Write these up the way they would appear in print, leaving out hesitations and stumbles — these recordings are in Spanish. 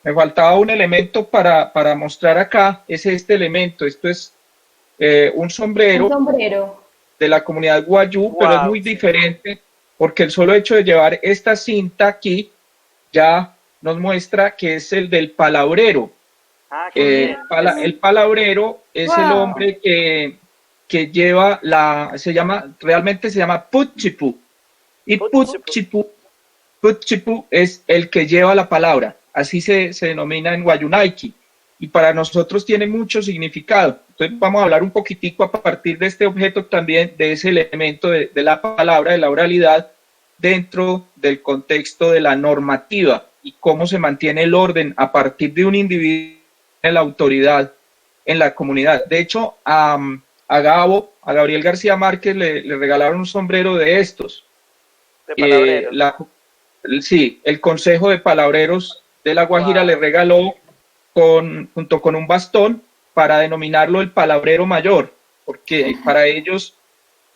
Me faltaba un elemento para mostrar acá, es este elemento. Esto es un Un sombrero sombrero. de la comunidad Guayú, pero es Wow, muy sí. diferente porque el solo hecho de llevar esta cinta aquí ya nos muestra que es el del palabrero. Ah, qué bien. El palabrero es el Wow. hombre que lleva realmente se llama Puchipu. Y Putzipu. Puchipu es el que lleva la palabra, así se denomina en Guayunaiki. Y para nosotros tiene mucho significado. Entonces vamos a hablar un poquitico a partir de este objeto también, de ese elemento de la palabra, de la oralidad, dentro del contexto de la normativa y cómo se mantiene el orden a partir de un individuo en la autoridad en la comunidad. De hecho, a Gabriel García Márquez le regalaron un sombrero de estos. De Eh, palabrero. la, sí, el Consejo de Palabreros de La Guajira le Wow. regaló junto con un bastón para denominarlo el palabrero mayor, porque para ellos,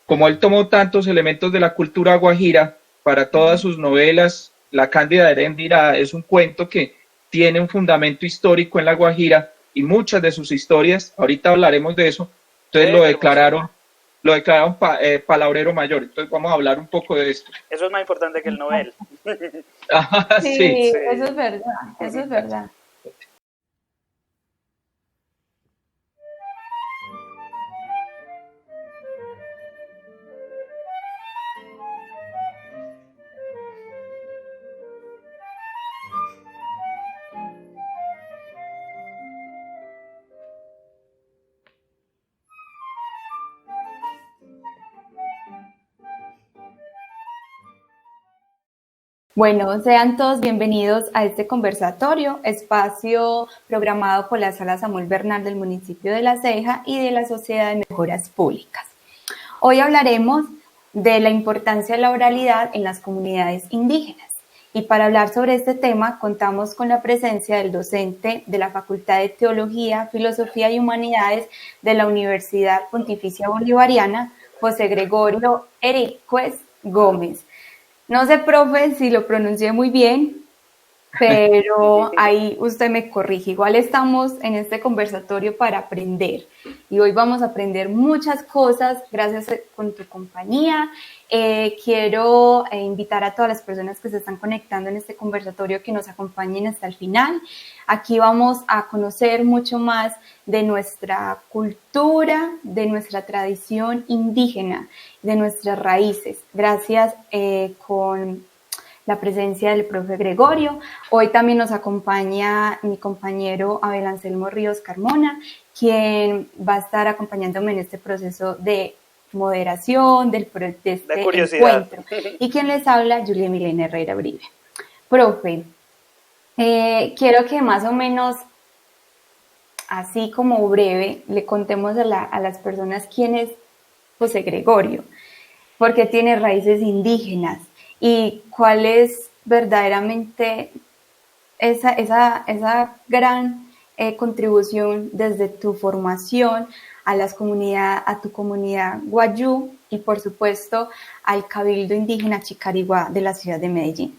como él tomó tantos elementos de la cultura guajira, para todas sus novelas, La Cándida de Heréndira es un cuento que tiene un fundamento histórico en La Guajira y muchas de sus historias, ahorita hablaremos de eso, entonces Ve, qué hermosura. lo declararon palabrero mayor, entonces vamos a hablar un poco de esto. Eso es más importante que el Nobel. Ah, sí. Sí, eso Sí. es verdad, eso es verdad. Bueno, sean todos bienvenidos a este conversatorio, espacio programado por la Sala Samuel Bernal del municipio de La Ceja y de la Sociedad de Mejoras Públicas. Hoy hablaremos de la importancia de la oralidad en las comunidades indígenas. Y para hablar sobre este tema contamos con la presencia del docente de la Facultad de Teología, Filosofía y Humanidades de la Universidad Pontificia Bolivariana, José Gregorio Ericues Gómez. No sé, profe, si lo pronuncié muy bien, pero ahí usted me corrige. Igual estamos en este conversatorio para aprender y hoy vamos a aprender muchas cosas gracias con tu compañía. Quiero invitar a todas las personas que se están conectando en este conversatorio que nos acompañen hasta el final. Aquí vamos a conocer mucho más de nuestra cultura, de nuestra tradición indígena, de nuestras raíces. Gracias con la presencia del profe Gregorio. Hoy también nos acompaña mi compañero Abel Anselmo Ríos Carmona, quien va a estar acompañándome en este proceso de moderación de De este curiosidad. encuentro. Y quien les habla, Julia Milena Herrera Uribe. Profe, quiero que más o menos, así como breve, le contemos a las personas quién es José Gregorio, porque tiene raíces indígenas y cuál es verdaderamente esa gran contribución desde tu formación a tu comunidad guayú y por supuesto al Cabildo Indígena Chicarigua de la ciudad de Medellín.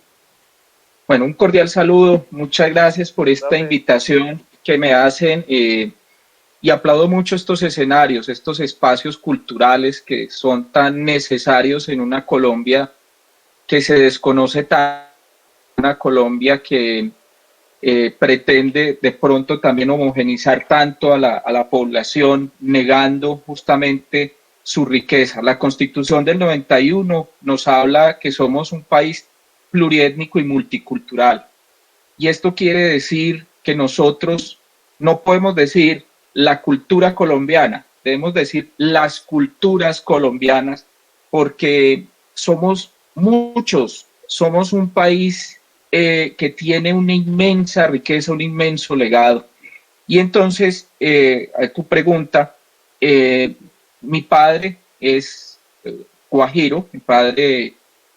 Bueno, un cordial saludo, muchas gracias por esta Profe. invitación que me hacen y aplaudo mucho estos escenarios, estos espacios culturales que son tan necesarios en una Colombia que se desconoce tanto, una Colombia que pretende de pronto también homogenizar tanto a la población, negando justamente su riqueza. La Constitución del 91 nos habla que somos un país pluriétnico y multicultural. Y esto quiere decir que nosotros no podemos decir la cultura colombiana, debemos decir las culturas colombianas, porque somos muchos, somos un país que tiene una inmensa riqueza, un inmenso legado. Y entonces, a tu pregunta, mi padre es guajiro,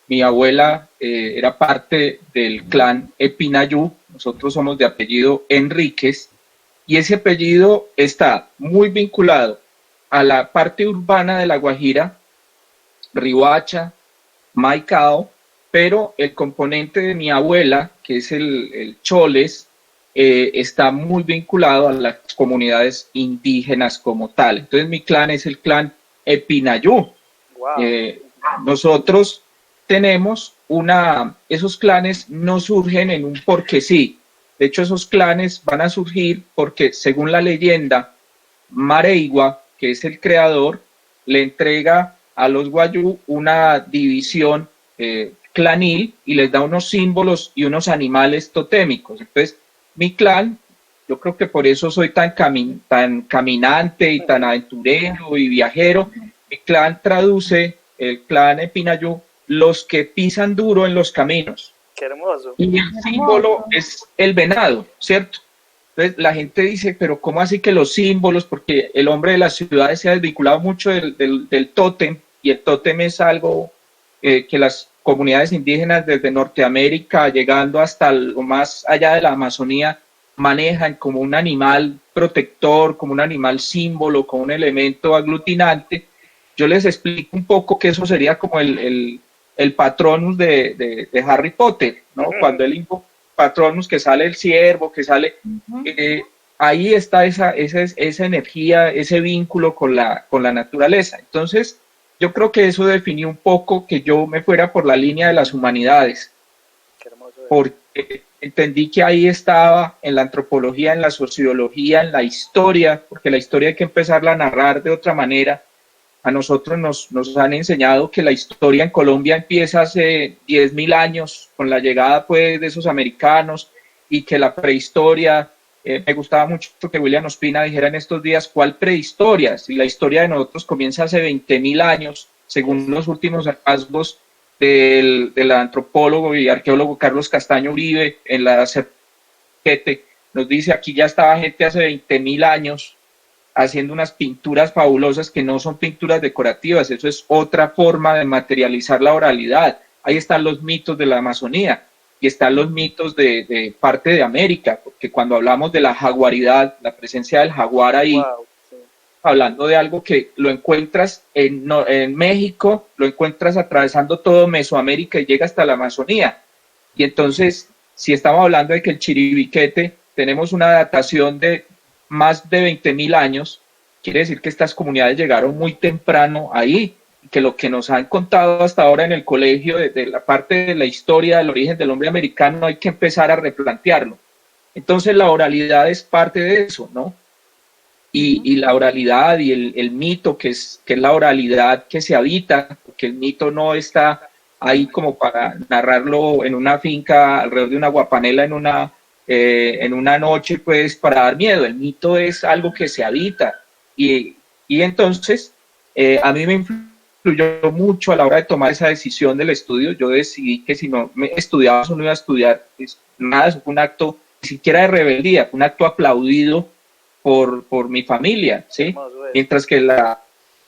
mi abuela era parte del clan Epinayú, nosotros somos de apellido Enríquez, y ese apellido está muy vinculado a la parte urbana de La Guajira, Riohacha, Maicao, pero el componente de mi abuela, que es el Choles, está muy vinculado a las comunidades indígenas como tal. Entonces mi clan es el clan Epinayú. Wow. Nosotros tenemos esos clanes no surgen en un porque sí. De hecho, esos clanes van a surgir porque, según la leyenda, Mareigua, que es el creador, le entrega a los Wayuu una división clanil y les da unos símbolos y unos animales totémicos. Entonces, mi clan, yo creo que por eso soy tan caminante y tan aventurero y viajero. Mi clan traduce, el clan Epinayú, los que pisan duro en los caminos. Qué hermoso. Y el símbolo es el venado, ¿cierto? Entonces la gente dice, pero ¿cómo así que los símbolos? Porque el hombre de las ciudades se ha desvinculado mucho del tótem, y el tótem es algo que las comunidades indígenas desde Norteamérica, llegando hasta lo más allá de la Amazonía, manejan como un animal protector, como un animal símbolo, como un elemento aglutinante. Yo les explico un poco que eso sería como el Patronus de Harry Potter, ¿no? Cuando él invoca Patronus, que sale el ciervo, que sale... ahí está esa energía, ese vínculo con la naturaleza. Entonces, yo creo que eso definió un poco que yo me fuera por la línea de las humanidades. Qué hermoso. Porque entendí que ahí estaba en la antropología, en la sociología, en la historia, porque la historia hay que empezarla a narrar de otra manera. A nosotros nos han enseñado que la historia en Colombia empieza hace 10.000 años con la llegada pues de esos americanos, y que la prehistoria, me gustaba mucho que William Ospina dijera en estos días, ¿cuál prehistoria? Si la historia de nosotros comienza hace 20.000 años, según los últimos hallazgos del antropólogo y arqueólogo Carlos Castaño Uribe en la Serpete, nos dice aquí ya estaba gente hace 20.000 años haciendo unas pinturas fabulosas que no son pinturas decorativas. Eso es otra forma de materializar la oralidad. Ahí están los mitos de la Amazonía y están los mitos de parte de América, porque cuando hablamos de la jaguaridad, la presencia del jaguar ahí, Wow, sí. hablando de algo que lo encuentras en México, lo encuentras atravesando todo Mesoamérica y llega hasta la Amazonía. Y entonces, si estamos hablando de que el Chiribiquete tenemos una datación de más de 20.000 años, quiere decir que estas comunidades llegaron muy temprano ahí, y que lo que nos han contado hasta ahora en el colegio de la parte de la historia del origen del hombre americano hay que empezar a replantearlo. Entonces la oralidad es parte de eso, ¿no? Y la oralidad y el mito, que es la oralidad que se habita, porque el mito no está ahí como para narrarlo en una finca alrededor de una guapanela en una noche, pues, para dar miedo. El mito es algo que se habita, y entonces a mí me influyó mucho a la hora de tomar esa decisión del estudio. Yo decidí que si no me estudiaba o no iba a estudiar, pues, nada, eso fue un acto ni siquiera de rebeldía, fue un acto aplaudido por mi familia, ¿sí? Mientras que la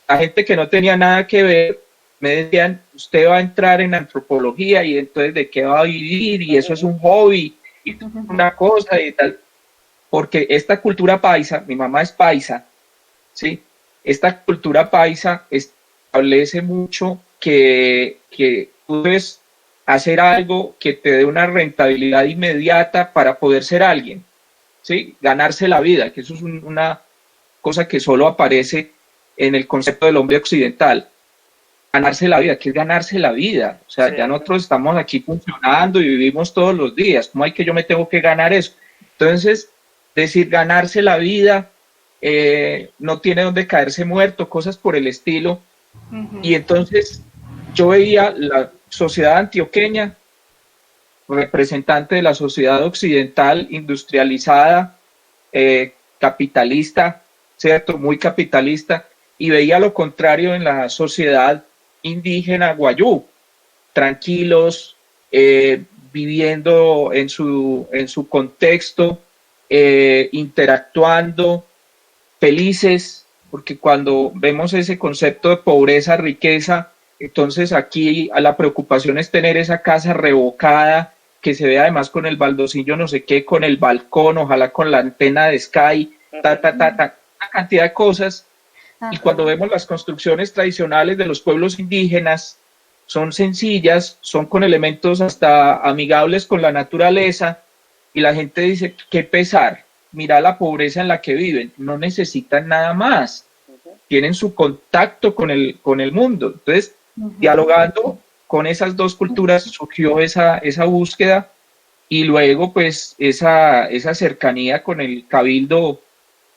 gente que no tenía nada que ver me decían, usted va a entrar en antropología y entonces ¿de qué va a vivir? Y eso es un hobby, y una cosa y tal, porque esta cultura paisa, mi mamá es paisa, ¿sí? Esta cultura paisa establece mucho que tú debes hacer algo que te dé una rentabilidad inmediata para poder ser alguien, ¿sí? Ganarse la vida, que eso es una cosa que solo aparece en el concepto del hombre occidental. Ganarse la vida, ¿qué es ganarse la vida? O sea, sí, ya nosotros estamos aquí funcionando y vivimos todos los días. ¿Cómo hay que yo me tengo que ganar eso? Entonces, decir ganarse la vida, no tiene donde caerse muerto, cosas por el estilo. Y entonces yo veía la sociedad antioqueña, representante de la sociedad occidental industrializada, capitalista, ¿cierto? Muy capitalista, y veía lo contrario en la sociedad indígena Wayuu, tranquilos, viviendo en su contexto, interactuando, felices, porque cuando vemos ese concepto de pobreza, riqueza, entonces aquí la preocupación es tener esa casa revocada, que se vea además con el baldocillo no sé qué, con el balcón, ojalá con la antena de Sky, una cantidad de cosas. Y cuando vemos las construcciones tradicionales de los pueblos indígenas, son sencillas, son con elementos hasta amigables con la naturaleza, y la gente dice, qué pesar, mira la pobreza en la que viven, no necesitan nada más, tienen su contacto con el mundo. Entonces, dialogando con esas dos culturas surgió esa búsqueda, y luego pues esa cercanía con el Cabildo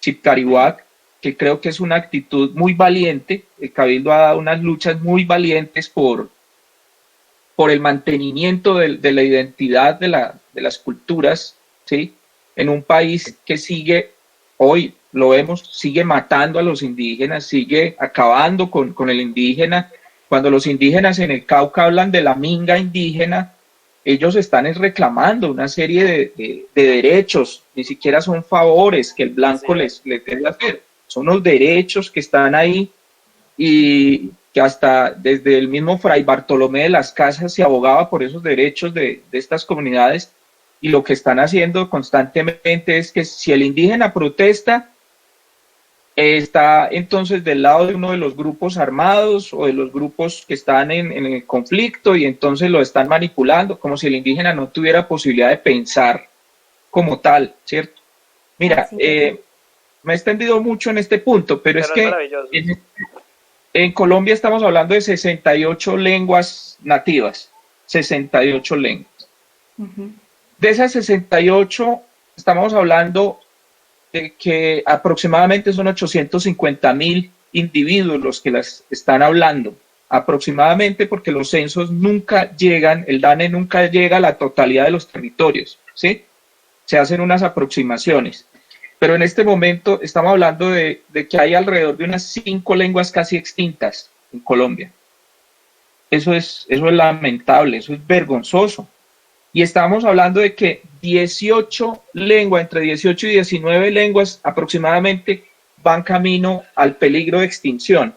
Chicarihuac, que creo que es una actitud muy valiente. El Cabildo ha dado unas luchas muy valientes por el mantenimiento de la identidad de las culturas, ¿sí? En un país que sigue, hoy lo vemos, sigue matando a los indígenas, sigue acabando con el indígena. Cuando los indígenas en el Cauca hablan de la minga indígena, ellos están reclamando una serie de derechos, ni siquiera son favores que el blanco les debe hacer, son los derechos que están ahí, y que hasta desde el mismo Fray Bartolomé de las Casas se abogaba por esos derechos de estas comunidades, y lo que están haciendo constantemente es que si el indígena protesta, está entonces del lado de uno de los grupos armados o de los grupos que están en el conflicto, y entonces lo están manipulando como si el indígena no tuviera posibilidad de pensar como tal, ¿cierto? Mira, me he extendido mucho en este punto, pero es que en Colombia estamos hablando de 68 lenguas nativas, 68 lenguas. De esas 68 estamos hablando de que aproximadamente son 850.000 individuos los que las están hablando, aproximadamente, porque los censos nunca llegan, el DANE nunca llega a la totalidad de los territorios, ¿sí? Se hacen unas aproximaciones, pero en este momento estamos hablando de que hay alrededor de unas 5 lenguas casi extintas en Colombia. Eso es lamentable, eso es vergonzoso. Y estamos hablando de que 18 lenguas, entre 18 y 19 lenguas aproximadamente, van camino al peligro de extinción.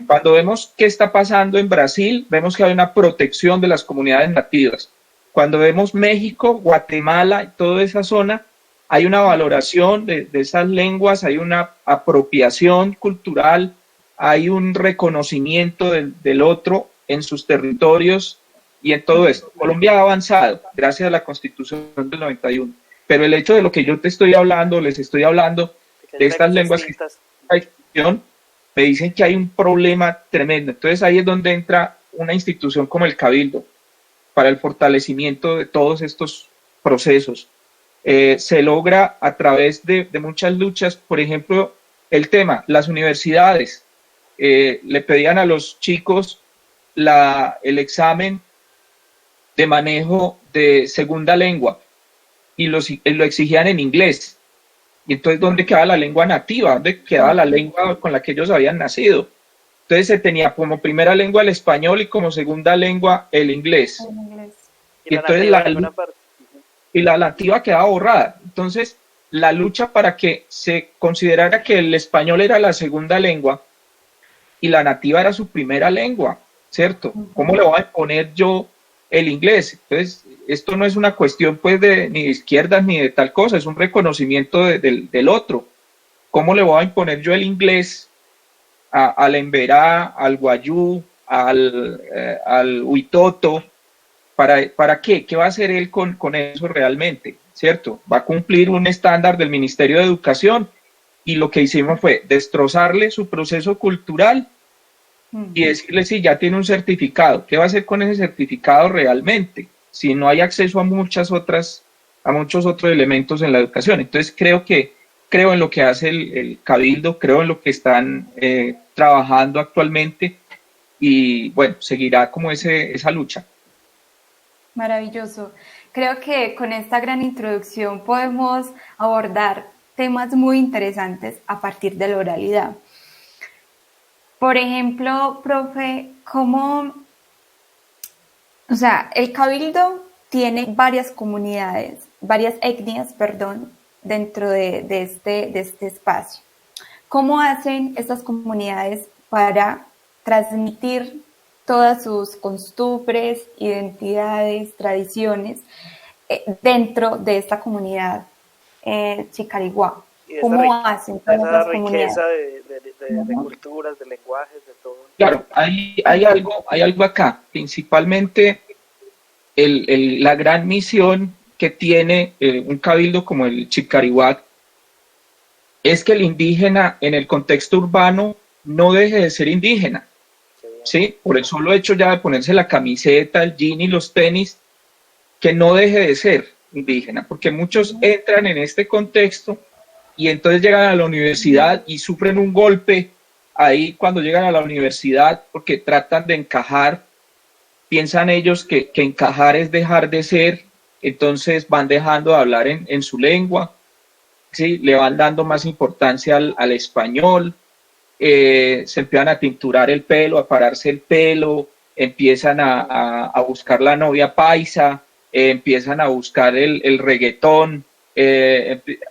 Cuando vemos qué está pasando en Brasil, vemos que hay una protección de las comunidades nativas. Cuando vemos México, Guatemala y toda esa zona, hay una valoración de esas lenguas, hay una apropiación cultural, hay un reconocimiento del otro en sus territorios. Y en todo esto, Colombia ha avanzado gracias a la Constitución del 91, pero el hecho de lo que yo te estoy hablando, les estoy hablando de estas lenguas que están en extinción, me dicen que hay un problema tremendo. Entonces ahí es donde entra una institución como el Cabildo para el fortalecimiento de todos estos procesos. Se logra a través de muchas luchas, por ejemplo, el tema, las universidades le pedían a los chicos el examen de manejo de segunda lengua y lo exigían en inglés. Y entonces, ¿dónde quedaba la lengua nativa? ¿Dónde quedaba la lengua con la que ellos habían nacido? Entonces se tenía como primera lengua el español y como segunda lengua el inglés. Y entonces la nativa quedaba borrada. Entonces, la lucha para que se considerara que el español era la segunda lengua y la nativa era su primera lengua, ¿cierto? ¿Cómo le voy a imponer yo el inglés? Entonces, esto no es una cuestión pues ni de izquierdas ni de tal cosa, es un reconocimiento del otro. ¿Cómo le voy a imponer yo el inglés al emberá, al guayú, al huitoto? ¿Para qué? ¿Qué va a hacer él con eso realmente? ¿Cierto? Va a cumplir un estándar del Ministerio de Educación, y lo que hicimos fue destrozarle su proceso cultural y decirle, sí, ya tiene un certificado. ¿Qué va a hacer con ese certificado realmente? Si no hay acceso a muchos otros elementos en la educación. Entonces creo en lo que hace el Cabildo, creo en lo que están trabajando actualmente, y bueno, seguirá como esa lucha. Maravilloso. Creo que con esta gran introducción podemos abordar temas muy interesantes a partir de la oralidad. Por ejemplo, profe, el Cabildo tiene varias comunidades, varias etnias, dentro de este espacio. ¿Cómo hacen estas comunidades para transmitir todas sus costumbres, identidades, tradiciones dentro de esta comunidad Chicariguá? ¿Cómo hacen todas las comunidades? De culturas, de lenguajes, de todo. Claro, hay algo acá, principalmente la gran misión que tiene un cabildo como el Chicarihuac es que el indígena en el contexto urbano no deje de ser indígena, ¿sí? Por el solo hecho ya de ponerse la camiseta, el jean y los tenis, que no deje de ser indígena, porque muchos entran en este contexto y entonces llegan a la universidad y sufren un golpe ahí cuando llegan a la universidad porque tratan de encajar, piensan ellos que encajar es dejar de ser, entonces van dejando de hablar en su lengua, ¿sí? Le van dando más importancia al español, se empiezan a tinturar el pelo, a pararse el pelo, empiezan a buscar la novia paisa, empiezan a buscar el reggaetón,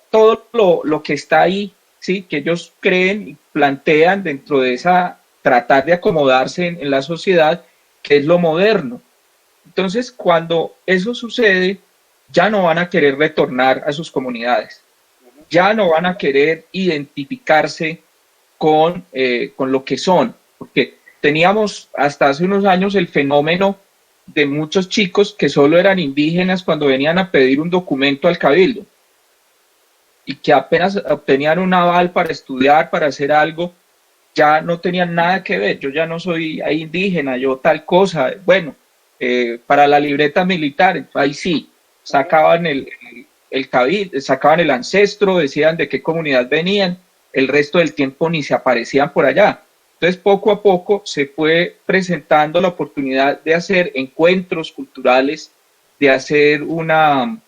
todo lo que está ahí, ¿sí? Que ellos creen y plantean dentro de esa, tratar de acomodarse en la sociedad, que es lo moderno. Entonces, cuando eso sucede, ya no van a querer retornar a sus comunidades, ya no van a querer identificarse con lo que son, porque teníamos hasta hace unos años el fenómeno de muchos chicos que solo eran indígenas cuando venían a pedir un documento al cabildo y que apenas obtenían un aval para estudiar, para hacer algo, ya no tenían nada que ver. Yo ya no soy indígena, yo tal cosa. Bueno, para la libreta militar, ahí sí, sacaban el cabildo, sacaban el ancestro, decían de qué comunidad venían, el resto del tiempo ni se aparecían por allá. Entonces, poco a poco se fue presentando la oportunidad de hacer encuentros culturales, de hacer un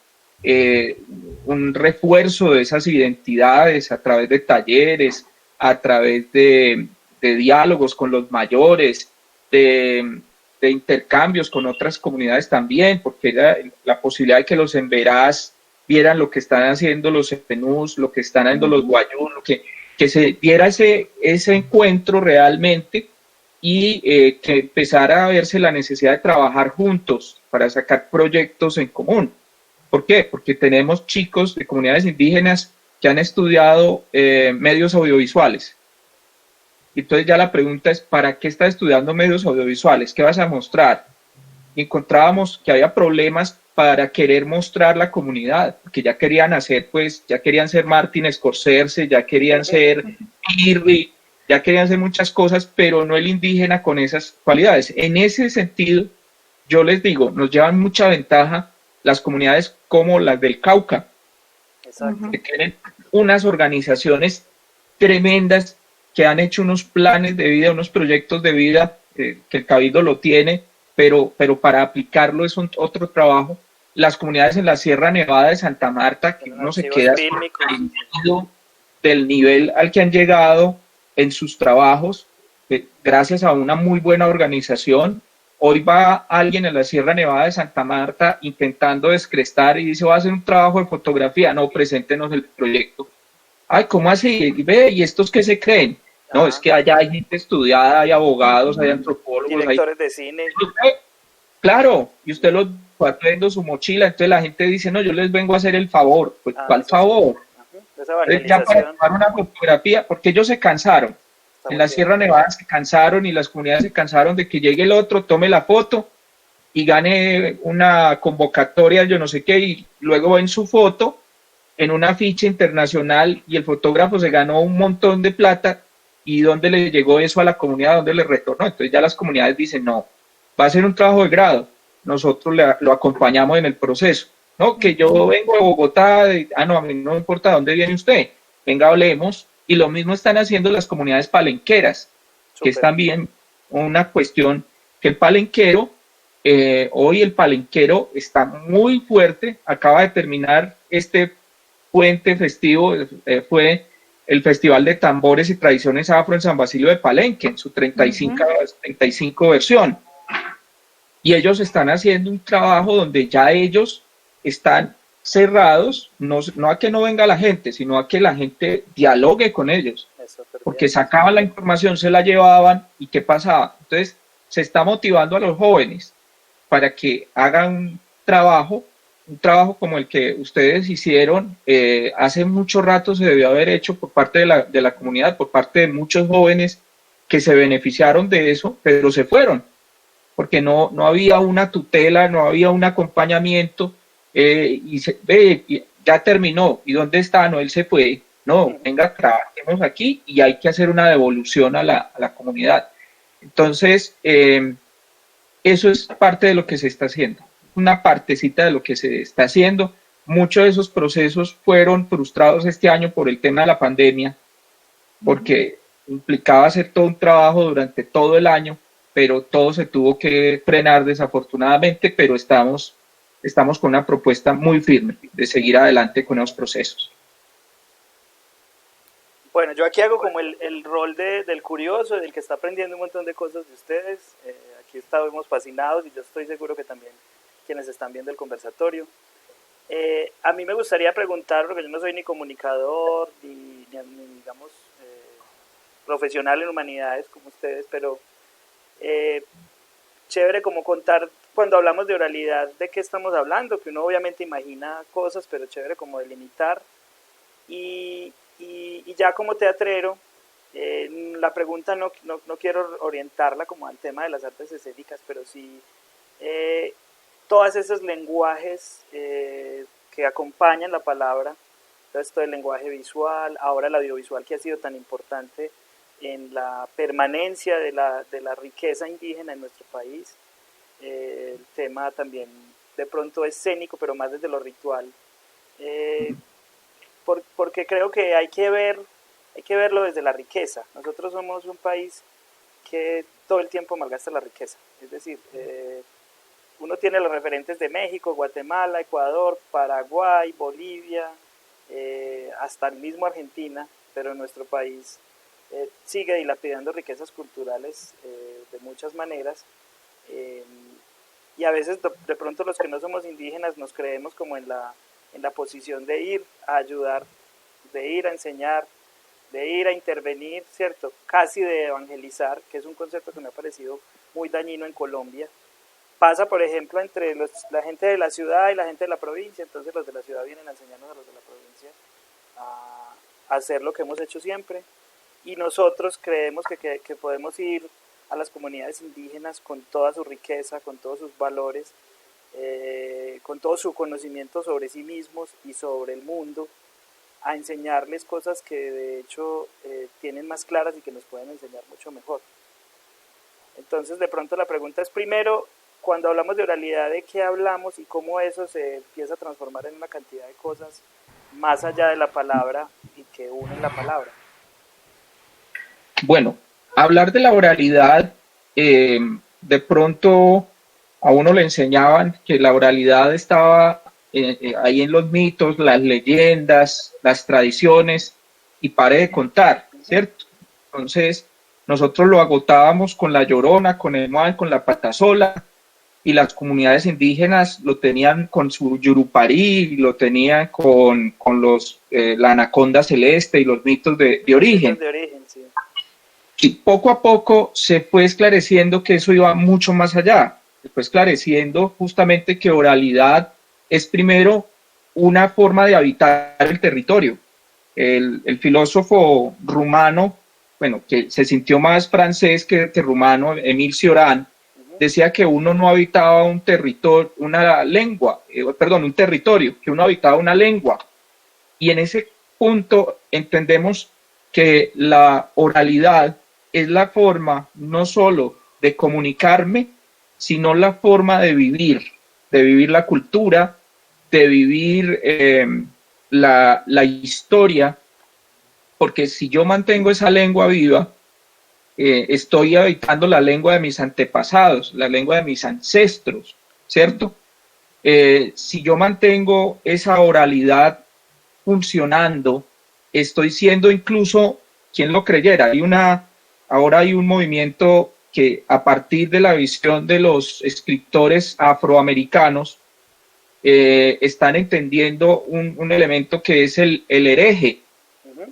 refuerzo de esas identidades a través de talleres, a través de diálogos con los mayores, de intercambios con otras comunidades también, porque era la posibilidad de que los emberás vieran lo que están haciendo los epenús, lo que están haciendo los guayú, que se diera ese encuentro realmente y que empezara a verse la necesidad de trabajar juntos para sacar proyectos en común. ¿Por qué? Porque tenemos chicos de comunidades indígenas que han estudiado medios audiovisuales. Entonces ya la pregunta es, ¿para qué estás estudiando medios audiovisuales? ¿Qué vas a mostrar? Y encontrábamos que había problemas para querer mostrar la comunidad, porque ya querían hacer, pues, ya querían ser Martin Scorsese, ya querían ser Irving, ya querían hacer muchas cosas, pero no el indígena con esas cualidades. En ese sentido, yo les digo, nos llevan mucha ventaja las comunidades como las del Cauca, que tienen unas organizaciones tremendas que han hecho unos planes de vida, unos proyectos de vida, que el Cabildo lo tiene, pero para aplicarlo es otro trabajo. Las comunidades en la Sierra Nevada de Santa Marta, que uno se queda sorprendido del nivel al que han llegado en sus trabajos, gracias a una muy buena organización. Hoy va alguien en la Sierra Nevada de Santa Marta intentando descrestar y dice, va a hacer un trabajo de fotografía. No, preséntenos el proyecto. Ay, ¿cómo así? Ve, ¿y estos qué se creen? No, es que allá hay gente estudiada, hay abogados, hay antropólogos, directores de cine. Claro, y usted los va trayendo su mochila, entonces la gente dice, no, yo les vengo a hacer el favor. Pues, ¿cuál favor? Ya para tomar una fotografía, porque ellos se cansaron. En la Sierra Nevada se cansaron y las comunidades se cansaron de que llegue el otro, tome la foto y gane una convocatoria, yo no sé qué, y luego ven su foto en una ficha internacional y el fotógrafo se ganó un montón de plata. ¿Y dónde le llegó eso a la comunidad? ¿Dónde le retornó? Entonces ya las comunidades dicen, no, va a ser un trabajo de grado, nosotros lo acompañamos en el proceso. No, que yo vengo de Bogotá, no, a mí no me importa dónde viene usted, venga, hablemos. Y lo mismo están haciendo las comunidades palenqueras, que es también una cuestión que el palenquero, hoy el palenquero está muy fuerte, acaba de terminar este puente festivo, fue el Festival de Tambores y Tradiciones Afro en San Basilio de Palenque, en su 35 versión. Y ellos están haciendo un trabajo donde ya ellos están cerrados, no a que no venga la gente, sino a que la gente dialogue con ellos, porque sacaban la información, se la llevaban, ¿y qué pasaba? Entonces, se está motivando a los jóvenes para que hagan un trabajo como el que ustedes hicieron, hace mucho rato se debió haber hecho por parte de la comunidad, por parte de muchos jóvenes que se beneficiaron de eso, pero se fueron, porque no había una tutela, no había un acompañamiento, y se ve, ya terminó, ¿y dónde está? No, él se fue. No, venga, trabajemos aquí y hay que hacer una devolución a la comunidad. Entonces, eso es parte de lo que se está haciendo, una partecita de lo que se está haciendo. Muchos de esos procesos fueron frustrados este año por el tema de la pandemia, porque implicaba hacer todo un trabajo durante todo el año, pero todo se tuvo que frenar desafortunadamente, pero estamos con una propuesta muy firme de seguir adelante con esos procesos. Bueno, yo aquí hago como el rol del curioso, del que está aprendiendo un montón de cosas de ustedes. Aquí estamos fascinados y yo estoy seguro que también quienes están viendo el conversatorio. A mí me gustaría preguntar, porque yo no soy ni comunicador, ni digamos, profesional en humanidades como ustedes, pero chévere como contar, cuando hablamos de oralidad, de qué estamos hablando, que uno obviamente imagina cosas, pero chévere como delimitar. Y ya como teatrero, la pregunta no quiero orientarla como al tema de las artes escénicas, pero sí todos esos lenguajes que acompañan la palabra, todo esto del lenguaje visual, ahora el audiovisual que ha sido tan importante en la permanencia de la riqueza indígena en nuestro país, el tema también de pronto escénico, pero más desde lo ritual, porque creo que hay que verlo desde la riqueza. Nosotros somos un país que todo el tiempo malgasta la riqueza, es decir, uno tiene los referentes de México, Guatemala, Ecuador, Paraguay, Bolivia, hasta el mismo Argentina, pero nuestro país sigue dilapidando riquezas culturales de muchas maneras, y a veces de pronto los que no somos indígenas nos creemos como en la posición de ir a ayudar, de ir a enseñar, de ir a intervenir, ¿cierto? Casi de evangelizar, que es un concepto que me ha parecido muy dañino en Colombia. Pasa, por ejemplo, entre la gente de la ciudad y la gente de la provincia, entonces los de la ciudad vienen a enseñarnos a los de la provincia a hacer lo que hemos hecho siempre, y nosotros creemos que podemos ir a las comunidades indígenas con toda su riqueza, con todos sus valores, con todo su conocimiento sobre sí mismos y sobre el mundo, a enseñarles cosas que de hecho tienen más claras y que nos pueden enseñar mucho mejor. Entonces de pronto la pregunta es, primero, cuando hablamos de oralidad, ¿de qué hablamos y cómo eso se empieza a transformar en una cantidad de cosas más allá de la palabra y que unen la palabra? Bueno, hablar de la oralidad, de pronto a uno le enseñaban que la oralidad estaba ahí en los mitos, las leyendas, las tradiciones, y pare de contar, ¿cierto? Entonces, nosotros lo agotábamos con la Llorona, con el Moai, con la Patasola, y las comunidades indígenas lo tenían con su Yurupari, lo tenían con la Anaconda Celeste y los mitos de origen. De origen, sí. Y poco a poco se fue esclareciendo que eso iba mucho más allá. Se fue esclareciendo justamente que oralidad es primero una forma de habitar el territorio. El filósofo rumano, bueno, que se sintió más francés que rumano, Émile Cioran, decía que uno no habitaba un territorio, un territorio, que uno habitaba una lengua. Y en ese punto entendemos que la oralidad es la forma no solo de comunicarme, sino la forma de vivir la cultura, de vivir la historia, porque si yo mantengo esa lengua viva, estoy habitando la lengua de mis antepasados, la lengua de mis ancestros, ¿cierto? Si yo mantengo esa oralidad funcionando, estoy siendo incluso, ¿quién lo creyera? Ahora hay un movimiento que a partir de la visión de los escritores afroamericanos están entendiendo un elemento que es el hereje.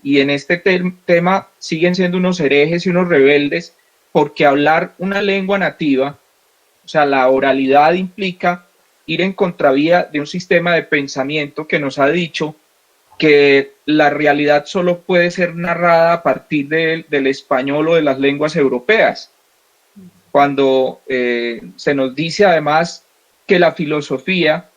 Y en este tema siguen siendo unos herejes y unos rebeldes, porque hablar una lengua nativa, o sea, la oralidad implica ir en contravía de un sistema de pensamiento que nos ha dicho que la realidad solo puede ser narrada a partir del español o de las lenguas europeas, cuando se nos dice además que la filosofía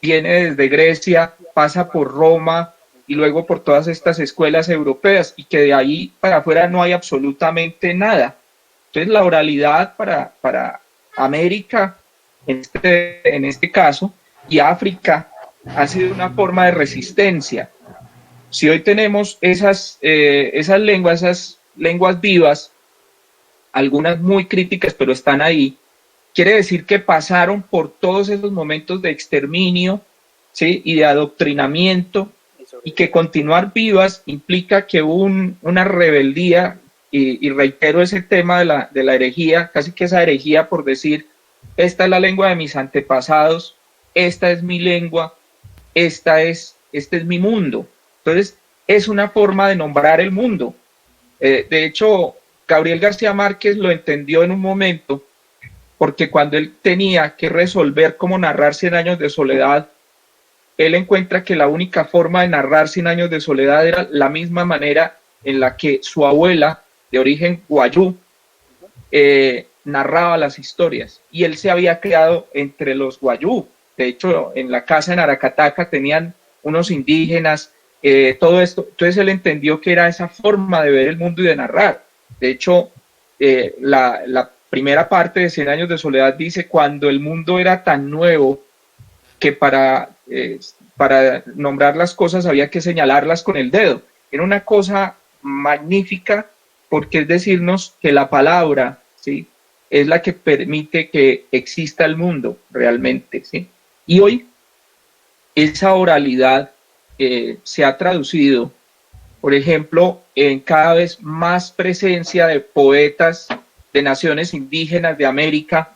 viene desde Grecia, pasa por Roma y luego por todas estas escuelas europeas, y que de ahí para afuera no hay absolutamente nada. Entonces la oralidad para América, en este caso, y África, ha sido una forma de resistencia. Si hoy tenemos esas lenguas vivas, algunas muy críticas, pero están ahí, quiere decir que pasaron por todos esos momentos de exterminio, ¿sí?, y de adoctrinamiento, y que continuar vivas implica que hubo una rebeldía, y reitero ese tema de la herejía, casi que esa herejía por decir, esta es la lengua de mis antepasados, esta es mi lengua, este es mi mundo. Entonces, es una forma de nombrar el mundo. De hecho, Gabriel García Márquez lo entendió en un momento, porque cuando él tenía que resolver cómo narrar 100 años de soledad, él encuentra que la única forma de narrar 100 años de soledad era la misma manera en la que su abuela, de origen guayú, narraba las historias. Y él se había criado entre los guayú. De hecho, en la casa en Aracataca tenían unos indígenas, todo esto. Entonces él entendió que era esa forma de ver el mundo y de narrar. De hecho, la primera parte de 100 años de soledad dice, cuando el mundo era tan nuevo que para nombrar las cosas había que señalarlas con el dedo. Era una cosa magnífica, porque es decirnos que la palabra, ¿sí?, es la que permite que exista el mundo realmente, ¿sí? Y hoy esa oralidad se ha traducido, por ejemplo, en cada vez más presencia de poetas de naciones indígenas de América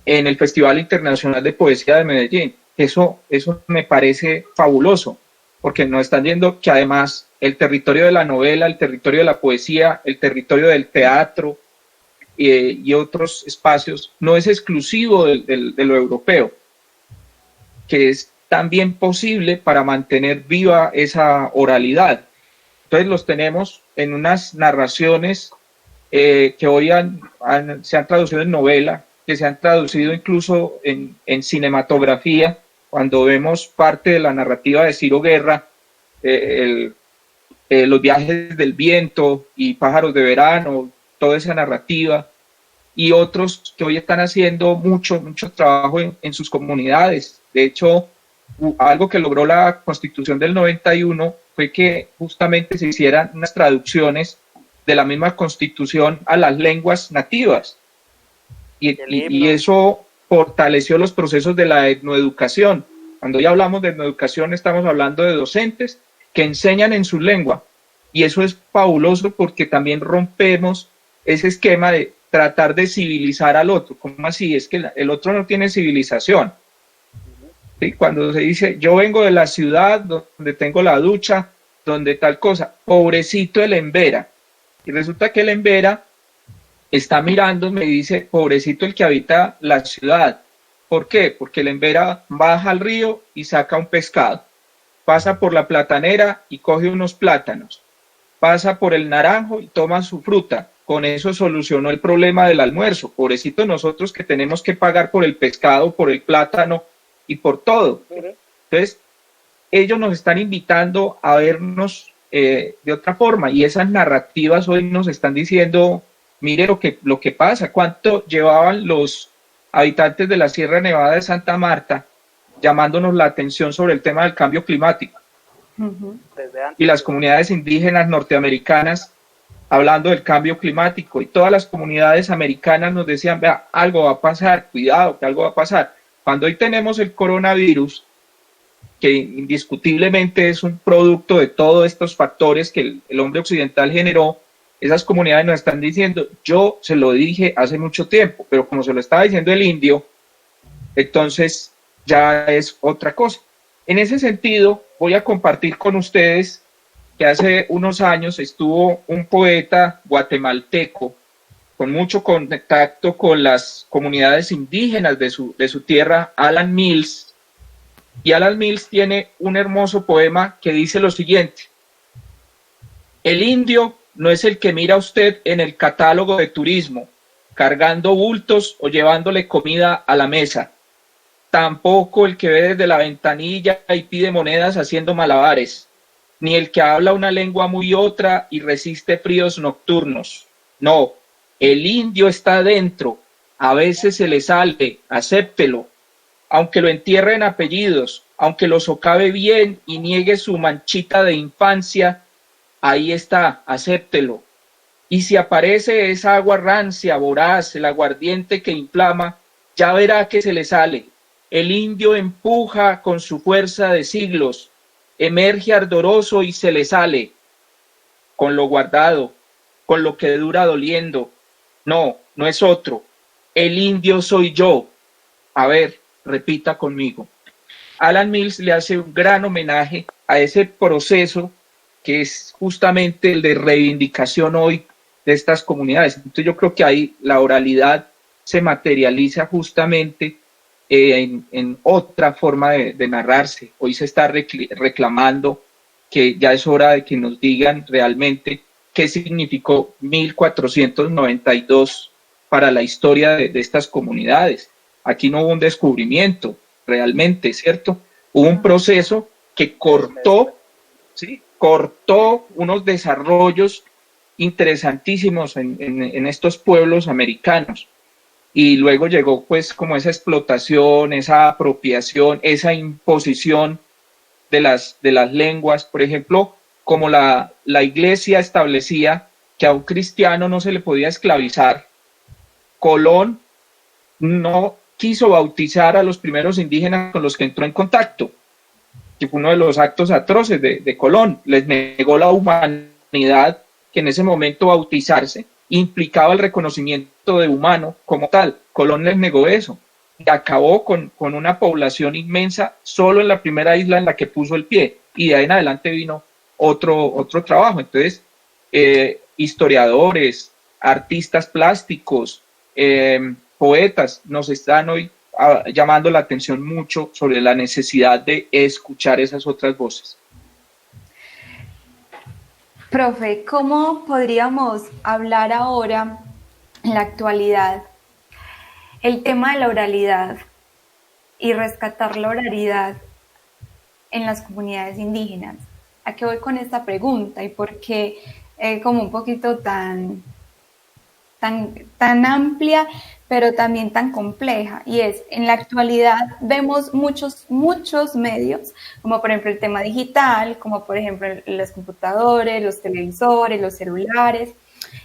en el Festival Internacional de Poesía de Medellín. Eso me parece fabuloso, porque nos están viendo que además el territorio de la novela, el territorio de la poesía, el territorio del teatro y otros espacios no es exclusivo de lo europeo, que es también posible para mantener viva esa oralidad. Entonces los tenemos en unas narraciones que hoy se han traducido en novela, que se han traducido incluso en cinematografía, cuando vemos parte de la narrativa de Ciro Guerra, los viajes del viento y Pájaros de verano, toda esa narrativa, y otros que hoy están haciendo mucho trabajo en sus comunidades. De hecho, algo que logró la Constitución del 91 fue que justamente se hicieran unas traducciones de la misma Constitución a las lenguas nativas, y eso fortaleció los procesos de la etnoeducación. Cuando ya hablamos de etnoeducación, estamos hablando de docentes que enseñan en su lengua, y eso es fabuloso porque también rompemos ese esquema de tratar de civilizar al otro. ¿Cómo así? Es que el otro no tiene civilización. ¿Sí? Cuando se dice, yo vengo de la ciudad donde tengo la ducha, donde tal cosa, pobrecito el embera, y resulta que el embera está mirando, me dice, pobrecito el que habita la ciudad. ¿Por qué? Porque el embera baja al río y saca un pescado, pasa por la platanera y coge unos plátanos, pasa por el naranjo y toma su fruta. Con eso solucionó el problema del almuerzo. Pobrecito nosotros que tenemos que pagar por el pescado, por el plátano y por todo. Entonces, ellos nos están invitando a vernos de otra forma, y esas narrativas hoy nos están diciendo, mire lo que pasa, cuánto llevaban los habitantes de la Sierra Nevada de Santa Marta llamándonos la atención sobre el tema del cambio climático. Y las comunidades indígenas norteamericanas hablando del cambio climático, y todas las comunidades americanas nos decían, vea, algo va a pasar, cuidado, que algo va a pasar. Cuando hoy tenemos el coronavirus, que indiscutiblemente es un producto de todos estos factores que el hombre occidental generó, esas comunidades nos están diciendo, yo se lo dije hace mucho tiempo, pero como se lo estaba diciendo el indio, entonces ya es otra cosa. En ese sentido, voy a compartir con ustedes que hace unos años estuvo un poeta guatemalteco con mucho contacto con las comunidades indígenas de su tierra, Alan Mills, y Alan Mills tiene un hermoso poema que dice lo siguiente: el indio no es el que mira a usted en el catálogo de turismo, cargando bultos o llevándole comida a la mesa. tampoco el que ve desde la ventanilla y pide monedas haciendo malabares, ni el que habla una lengua muy otra y resiste fríos nocturnos. No, el indio está dentro, a veces se le sale, acéptelo, aunque lo entierre en apellidos, aunque lo socave bien y niegue su manchita de infancia, ahí está, acéptelo. Y si aparece esa agua rancia, voraz, el aguardiente que inflama, ya verá que se le sale. El indio empuja con su fuerza de siglos, emerge ardoroso y se le sale, con lo guardado, con lo que dura doliendo. No, no es otro. El indio soy yo. A ver, repita conmigo. Alan Mills le hace un gran homenaje a ese proceso que es justamente el de reivindicación hoy de estas comunidades. Entonces yo creo que ahí la oralidad se materializa justamente en otra forma de narrarse. Hoy se está reclamando que ya es hora de que nos digan realmente qué significó 1492 para la historia de estas comunidades. Aquí no hubo un descubrimiento realmente, ¿cierto? Hubo un proceso que cortó, ¿sí? Cortó unos desarrollos interesantísimos en estos pueblos americanos. Y luego llegó pues como esa explotación, esa apropiación, esa imposición de las lenguas. Por ejemplo, como la iglesia establecía que a un cristiano no se le podía esclavizar, Colón no quiso bautizar a los primeros indígenas con los que entró en contacto, que fue uno de los actos atroces de Colón. Les negó la humanidad, que en ese momento bautizarse implicaba el reconocimiento de humano como tal. Colón les negó eso y acabó con una población inmensa solo en la primera isla en la que puso el pie, y de ahí en adelante vino otro trabajo. Entonces, historiadores, artistas plásticos, poetas nos están hoy llamando la atención mucho sobre la necesidad de escuchar esas otras voces. Profe, ¿cómo podríamos hablar ahora, en la actualidad, el tema de la oralidad y rescatar la oralidad en las comunidades indígenas? ¿A qué voy con esta pregunta y por qué como un poquito tan amplia, pero también tan compleja? Y es, en la actualidad vemos muchos medios, como por ejemplo el tema digital, como por ejemplo los computadores, los televisores, los celulares,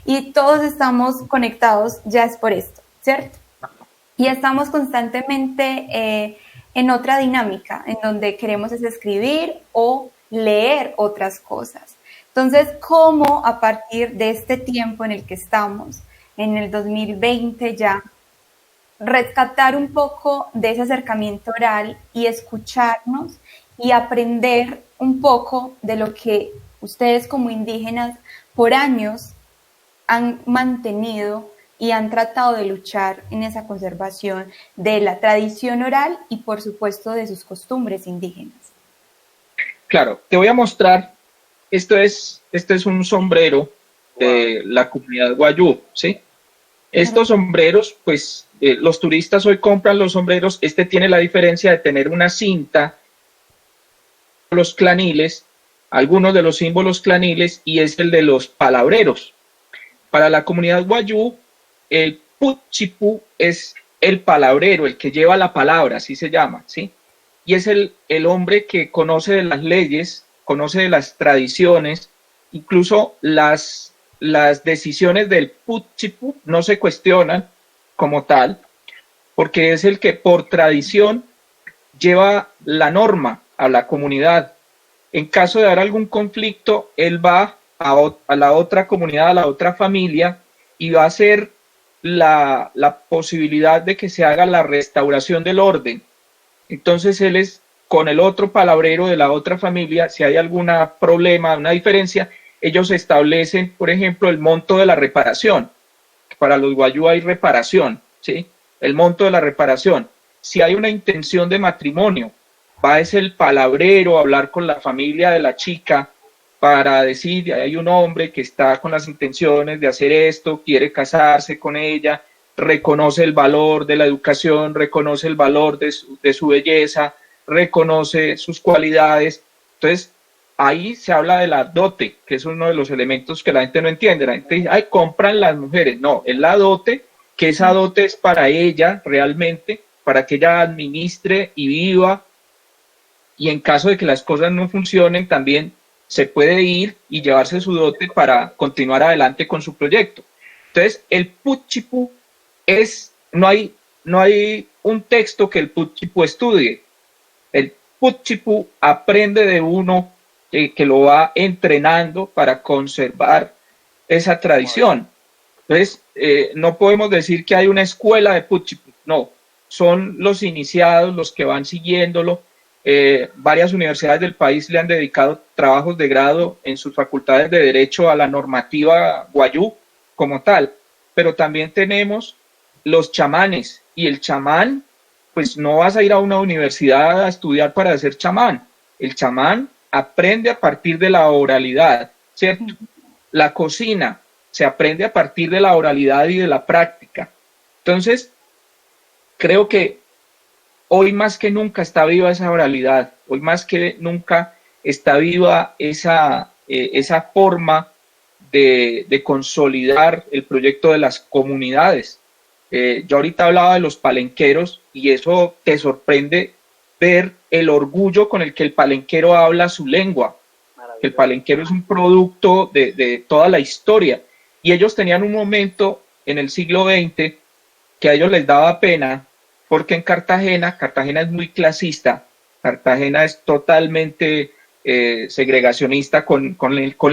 y todos estamos conectados, ya es por esto, ¿cierto? Y estamos constantemente en otra dinámica, en donde queremos es escribir o leer otras cosas. Entonces, ¿cómo a partir de este tiempo en el que estamos, en el 2020 ya, rescatar un poco de ese acercamiento oral y escucharnos y aprender un poco de lo que ustedes como indígenas por años han mantenido y han tratado de luchar en esa conservación de la tradición oral y por supuesto de sus costumbres indígenas? Claro, te voy a mostrar, este es un sombrero de la comunidad Wayuu, ¿sí? Estos sombreros, pues los turistas hoy compran los sombreros. Este tiene la diferencia de tener una cinta, los claniles, algunos de los símbolos claniles, y es el de los palabreros. Para la comunidad Wayuu, el Puchipu es el palabrero, el que lleva la palabra, así se llama, ¿sí? Y es el hombre que conoce de las leyes, conoce de las tradiciones, incluso las decisiones del Puchipu no se cuestionan como tal, porque es el que por tradición lleva la norma a la comunidad. En caso de haber algún conflicto, él va a la otra comunidad, a la otra familia, y va a hacer la posibilidad de que se haga la restauración del orden. Entonces él es con el otro palabrero de la otra familia, si hay algún problema, una diferencia, ellos establecen, por ejemplo, el monto de la reparación. Para los Wayuu hay reparación, ¿sí? El monto de la reparación. Si hay una intención de matrimonio, va ese el palabrero a hablar con la familia de la chica para decir, hay un hombre que está con las intenciones de hacer esto, quiere casarse con ella, reconoce el valor de la educación, reconoce el valor de su belleza, reconoce sus cualidades. Entonces, ahí se habla de la dote, que es uno de los elementos que la gente no entiende. La gente dice, ay, compran las mujeres. No, es la dote, que esa dote es para ella realmente, para que ella administre y viva, y en caso de que las cosas no funcionen, también se puede ir y llevarse su dote para continuar adelante con su proyecto. Entonces, el Puchipu no hay un texto que el Puchipu estudie. El Puchipu aprende de uno que lo va entrenando para conservar esa tradición. Entonces, no podemos decir que hay una escuela de Puchipu, no, son los iniciados los que van siguiéndolo. Varias universidades del país le han dedicado trabajos de grado en sus facultades de Derecho a la normativa guayú como tal, pero también tenemos los chamanes, y el chamán, pues no vas a ir a una universidad a estudiar para ser chamán. El chamán aprende a partir de la oralidad, ¿cierto? La cocina se aprende a partir de la oralidad y de la práctica. Entonces, creo que hoy más que nunca está viva esa oralidad, hoy más que nunca está viva esa forma de consolidar el proyecto de las comunidades. Yo ahorita hablaba de los palenqueros, y eso te sorprende ver el orgullo con el que el palenquero habla su lengua. El palenquero es un producto de toda la historia, y ellos tenían un momento en el siglo XX que a ellos les daba pena, porque en Cartagena es muy clasista, Cartagena es totalmente segregacionista con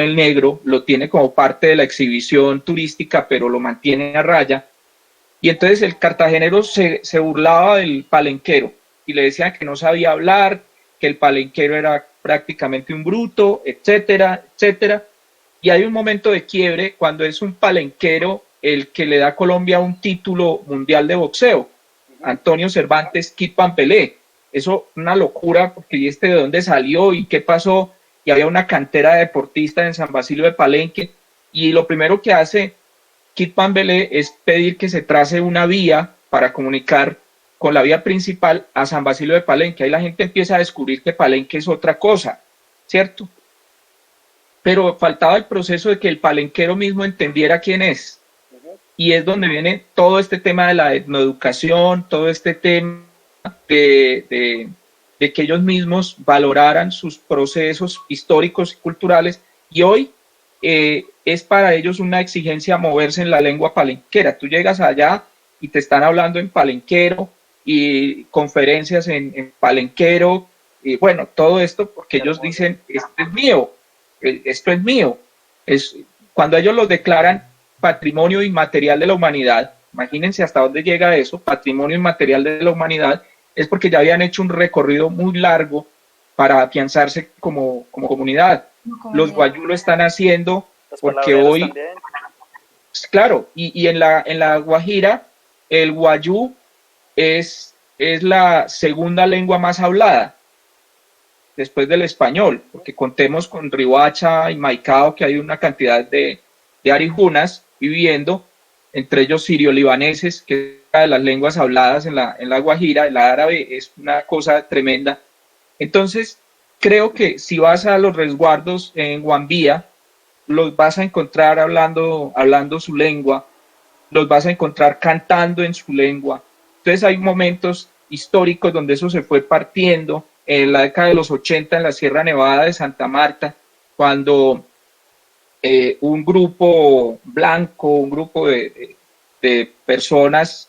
el negro, lo tiene como parte de la exhibición turística, pero lo mantiene a raya. Y entonces el cartagenero se burlaba del palenquero y le decían que no sabía hablar, que el palenquero era prácticamente un bruto, etcétera, etcétera. Y hay un momento de quiebre cuando es un palenquero el que le da a Colombia un título mundial de boxeo, Antonio Cervantes Kid Pampelé. Eso una locura, porque ¿y este de dónde salió y qué pasó? Y había una cantera de deportistas en San Basilio de Palenque, y lo primero que hace Kid Pampelé es pedir que se trace una vía para comunicar con la vía principal a San Basilio de Palenque. Ahí la gente empieza a descubrir que Palenque es otra cosa, ¿cierto? Pero faltaba el proceso de que el palenquero mismo entendiera quién es. Y es donde viene todo este tema de la etnoeducación, todo este tema de que ellos mismos valoraran sus procesos históricos y culturales, y hoy es para ellos una exigencia moverse en la lengua palenquera. Tú llegas allá y te están hablando en palenquero, y conferencias en palenquero, y bueno, todo esto porque ellos dicen, esto es mío, cuando ellos los declaran patrimonio inmaterial de la humanidad. Imagínense hasta dónde llega eso, patrimonio inmaterial de la humanidad, es porque ya habían hecho un recorrido muy largo para afianzarse como comunidad. Los guayú lo están haciendo porque hoy, también. Claro, y en la Guajira, el guayú es la segunda lengua más hablada después del español, porque contemos con Riohacha y Maicao, que hay una cantidad de arijunas viviendo, entre ellos sirio-libaneses, que es una de las lenguas habladas en la Guajira. El árabe es una cosa tremenda. Entonces, creo que si vas a los resguardos en Guambía, los vas a encontrar hablando su lengua, los vas a encontrar cantando en su lengua. Entonces hay momentos históricos donde eso se fue partiendo. En la década de los 80, en la Sierra Nevada de Santa Marta, cuando un grupo blanco, un grupo de personas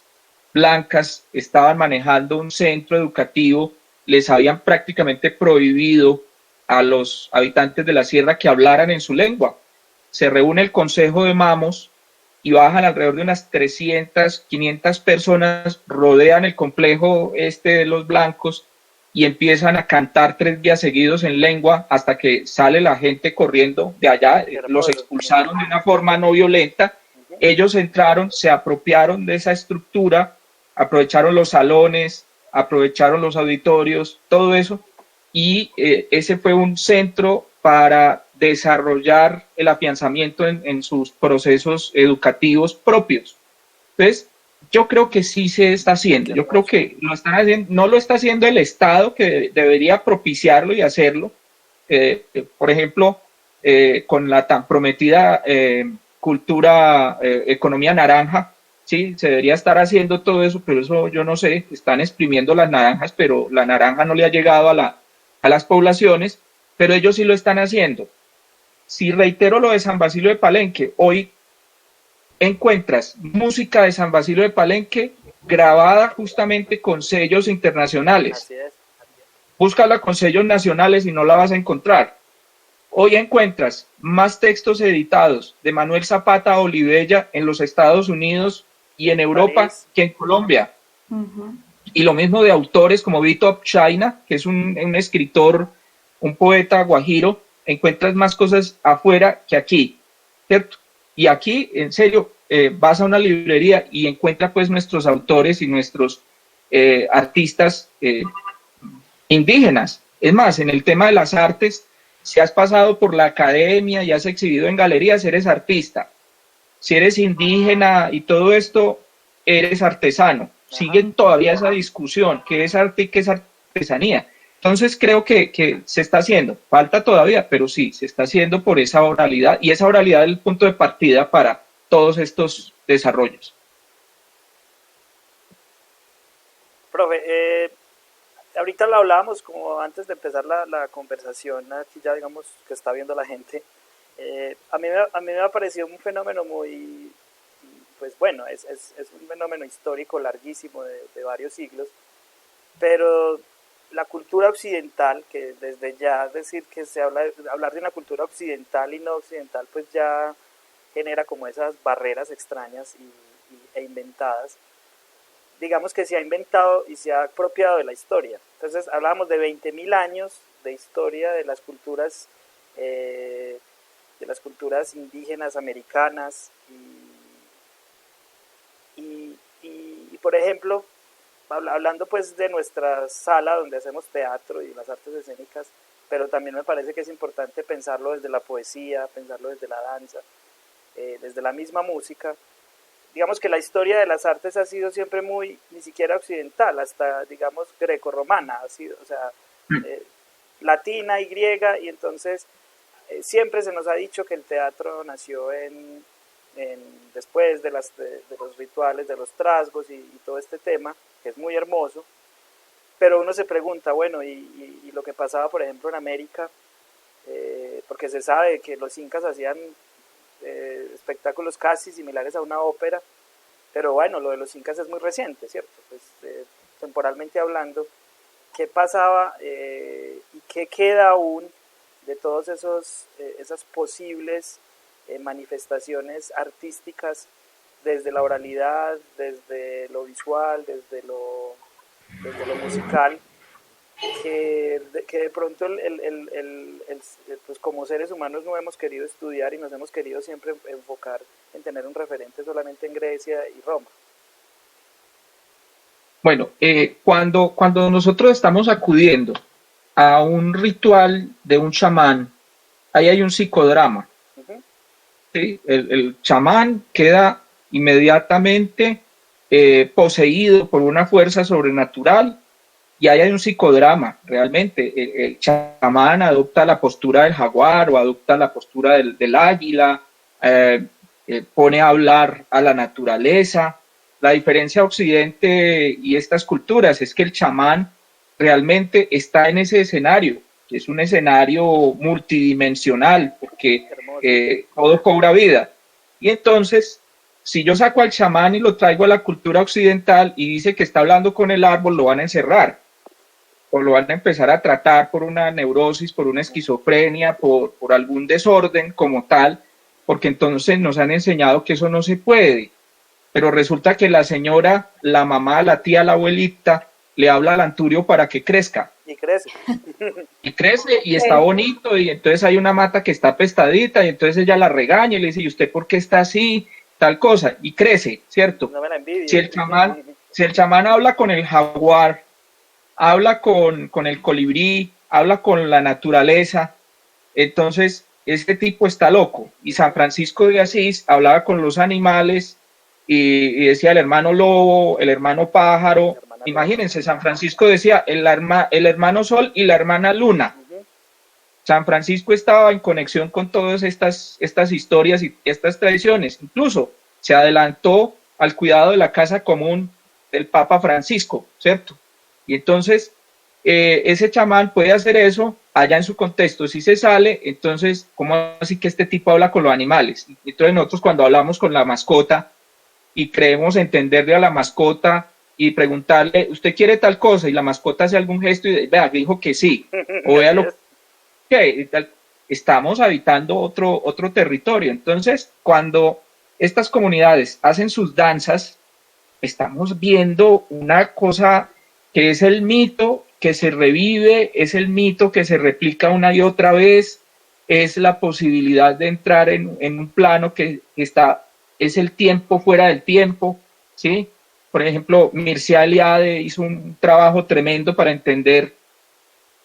blancas estaban manejando un centro educativo, les habían prácticamente prohibido a los habitantes de la sierra que hablaran en su lengua. Se reúne el Consejo de Mamos y bajan alrededor de unas 300, 500 personas, rodean el complejo de los blancos y empiezan a cantar 3 días seguidos en lengua hasta que sale la gente corriendo de allá. Los expulsaron de una forma no violenta. Ellos entraron, se apropiaron de esa estructura, aprovecharon los salones, aprovecharon los auditorios, todo eso, y ese fue un centro para desarrollar el afianzamiento en sus procesos educativos propios. Entonces, Yo creo que sí se está haciendo. Yo creo que lo están haciendo, no lo está haciendo el Estado, que debería propiciarlo y hacerlo. Por ejemplo, con la tan prometida cultura, economía naranja, sí, se debería estar haciendo todo eso, pero eso yo no sé, están exprimiendo las naranjas, pero la naranja no le ha llegado a las poblaciones, pero ellos sí lo están haciendo. Si reitero lo de San Basilio de Palenque, hoy encuentras música de San Basilio de Palenque grabada justamente con sellos internacionales. Así es. Búscala con sellos nacionales y no la vas a encontrar. Hoy encuentras más textos editados de Manuel Zapata Olivella en los Estados Unidos y en Europa París. que en Colombia. Y lo mismo de autores como Vito China, que es un escritor, un poeta guajiro, encuentras más cosas afuera que aquí, ¿cierto? Y aquí, en serio, vas a una librería y encuentras pues nuestros autores y nuestros artistas indígenas. Es más, en el tema de las artes, si has pasado por la academia y has exhibido en galerías, eres artista. Si eres indígena y todo esto, eres artesano. Sigue todavía esa discusión, qué es arte y qué es artesanía. Entonces creo que se está haciendo, falta todavía, pero sí, se está haciendo por esa oralidad, y esa oralidad es el punto de partida para todos estos desarrollos. Profe, ahorita lo hablábamos como antes de empezar la conversación, aquí ya digamos que está viendo la gente. A mí me ha parecido un fenómeno muy, pues bueno, es un fenómeno histórico larguísimo de varios siglos, pero la cultura occidental, que desde ya decir que hablar de una cultura occidental y no occidental, pues ya genera como esas barreras extrañas e inventadas. Digamos que se ha inventado y se ha apropiado de la historia. Entonces hablábamos de 20.000 años de historia de las culturas indígenas americanas y por ejemplo, hablando pues de nuestra sala donde hacemos teatro y las artes escénicas, pero también me parece que es importante pensarlo desde la poesía, pensarlo desde la danza, desde la misma música. Digamos que la historia de las artes ha sido siempre muy, ni siquiera occidental, hasta digamos greco-romana, ha sido, o sea, latina y griega, y entonces siempre se nos ha dicho que el teatro nació después de los rituales, de los trasgos y todo este tema, que es muy hermoso, pero uno se pregunta, bueno, y lo que pasaba, por ejemplo, en América, porque se sabe que los incas hacían espectáculos casi similares a una ópera, pero bueno, lo de los incas es muy reciente, ¿cierto? Pues temporalmente hablando, ¿qué pasaba y qué queda aún de todos esas posibles manifestaciones artísticas desde la oralidad, desde lo visual, desde lo musical, que de pronto pues como seres humanos no hemos querido estudiar y nos hemos querido siempre enfocar en tener un referente solamente en Grecia y Roma? Bueno, cuando nosotros estamos acudiendo a un ritual de un chamán, ahí hay un psicodrama. ¿Sí? El chamán queda inmediatamente poseído por una fuerza sobrenatural, y ahí hay un psicodrama, realmente. El chamán adopta la postura del jaguar o adopta la postura del águila, pone a hablar a la naturaleza. La diferencia Occidente y estas culturas es que el chamán realmente está en ese escenario, que es un escenario multidimensional, porque todo cobra vida. Y entonces, si yo saco al chamán y lo traigo a la cultura occidental y dice que está hablando con el árbol, lo van a encerrar, o lo van a empezar a tratar por una neurosis, por una esquizofrenia, por algún desorden como tal, porque entonces nos han enseñado que eso no se puede. Pero resulta que la señora, la mamá, la tía, la abuelita, le habla al anturio para que crezca. Y crece. Y crece y está bonito, y entonces hay una mata que está apestadita, y entonces ella la regaña y le dice, ¿y usted por qué está así? Tal cosa, y crece, ¿cierto? No me la envidio. Si el chamán habla con el jaguar, habla con el colibrí, habla con la naturaleza, entonces este tipo está loco. Y San Francisco de Asís hablaba con los animales, y decía el hermano lobo, el hermano pájaro. Hermana Imagínense, San Francisco decía el hermano sol y la hermana luna. Ujú. San Francisco estaba en conexión con todas estas historias y estas tradiciones. Incluso se adelantó al cuidado de la casa común del Papa Francisco, ¿cierto? Y entonces ese chamán puede hacer eso allá en su contexto. Si se sale, entonces, ¿cómo así que este tipo habla con los animales? Entonces nosotros cuando hablamos con la mascota y creemos entenderle a la mascota y preguntarle, ¿usted quiere tal cosa? Y la mascota hace algún gesto y vea, dijo que sí. O vea lo que estamos habitando otro territorio. Entonces, cuando estas comunidades hacen sus danzas, estamos viendo una cosa que es el mito que se revive, es el mito que se replica una y otra vez, es la posibilidad de entrar en un plano que es el tiempo fuera del tiempo, ¿sí? Por ejemplo, Mircea Eliade hizo un trabajo tremendo para entender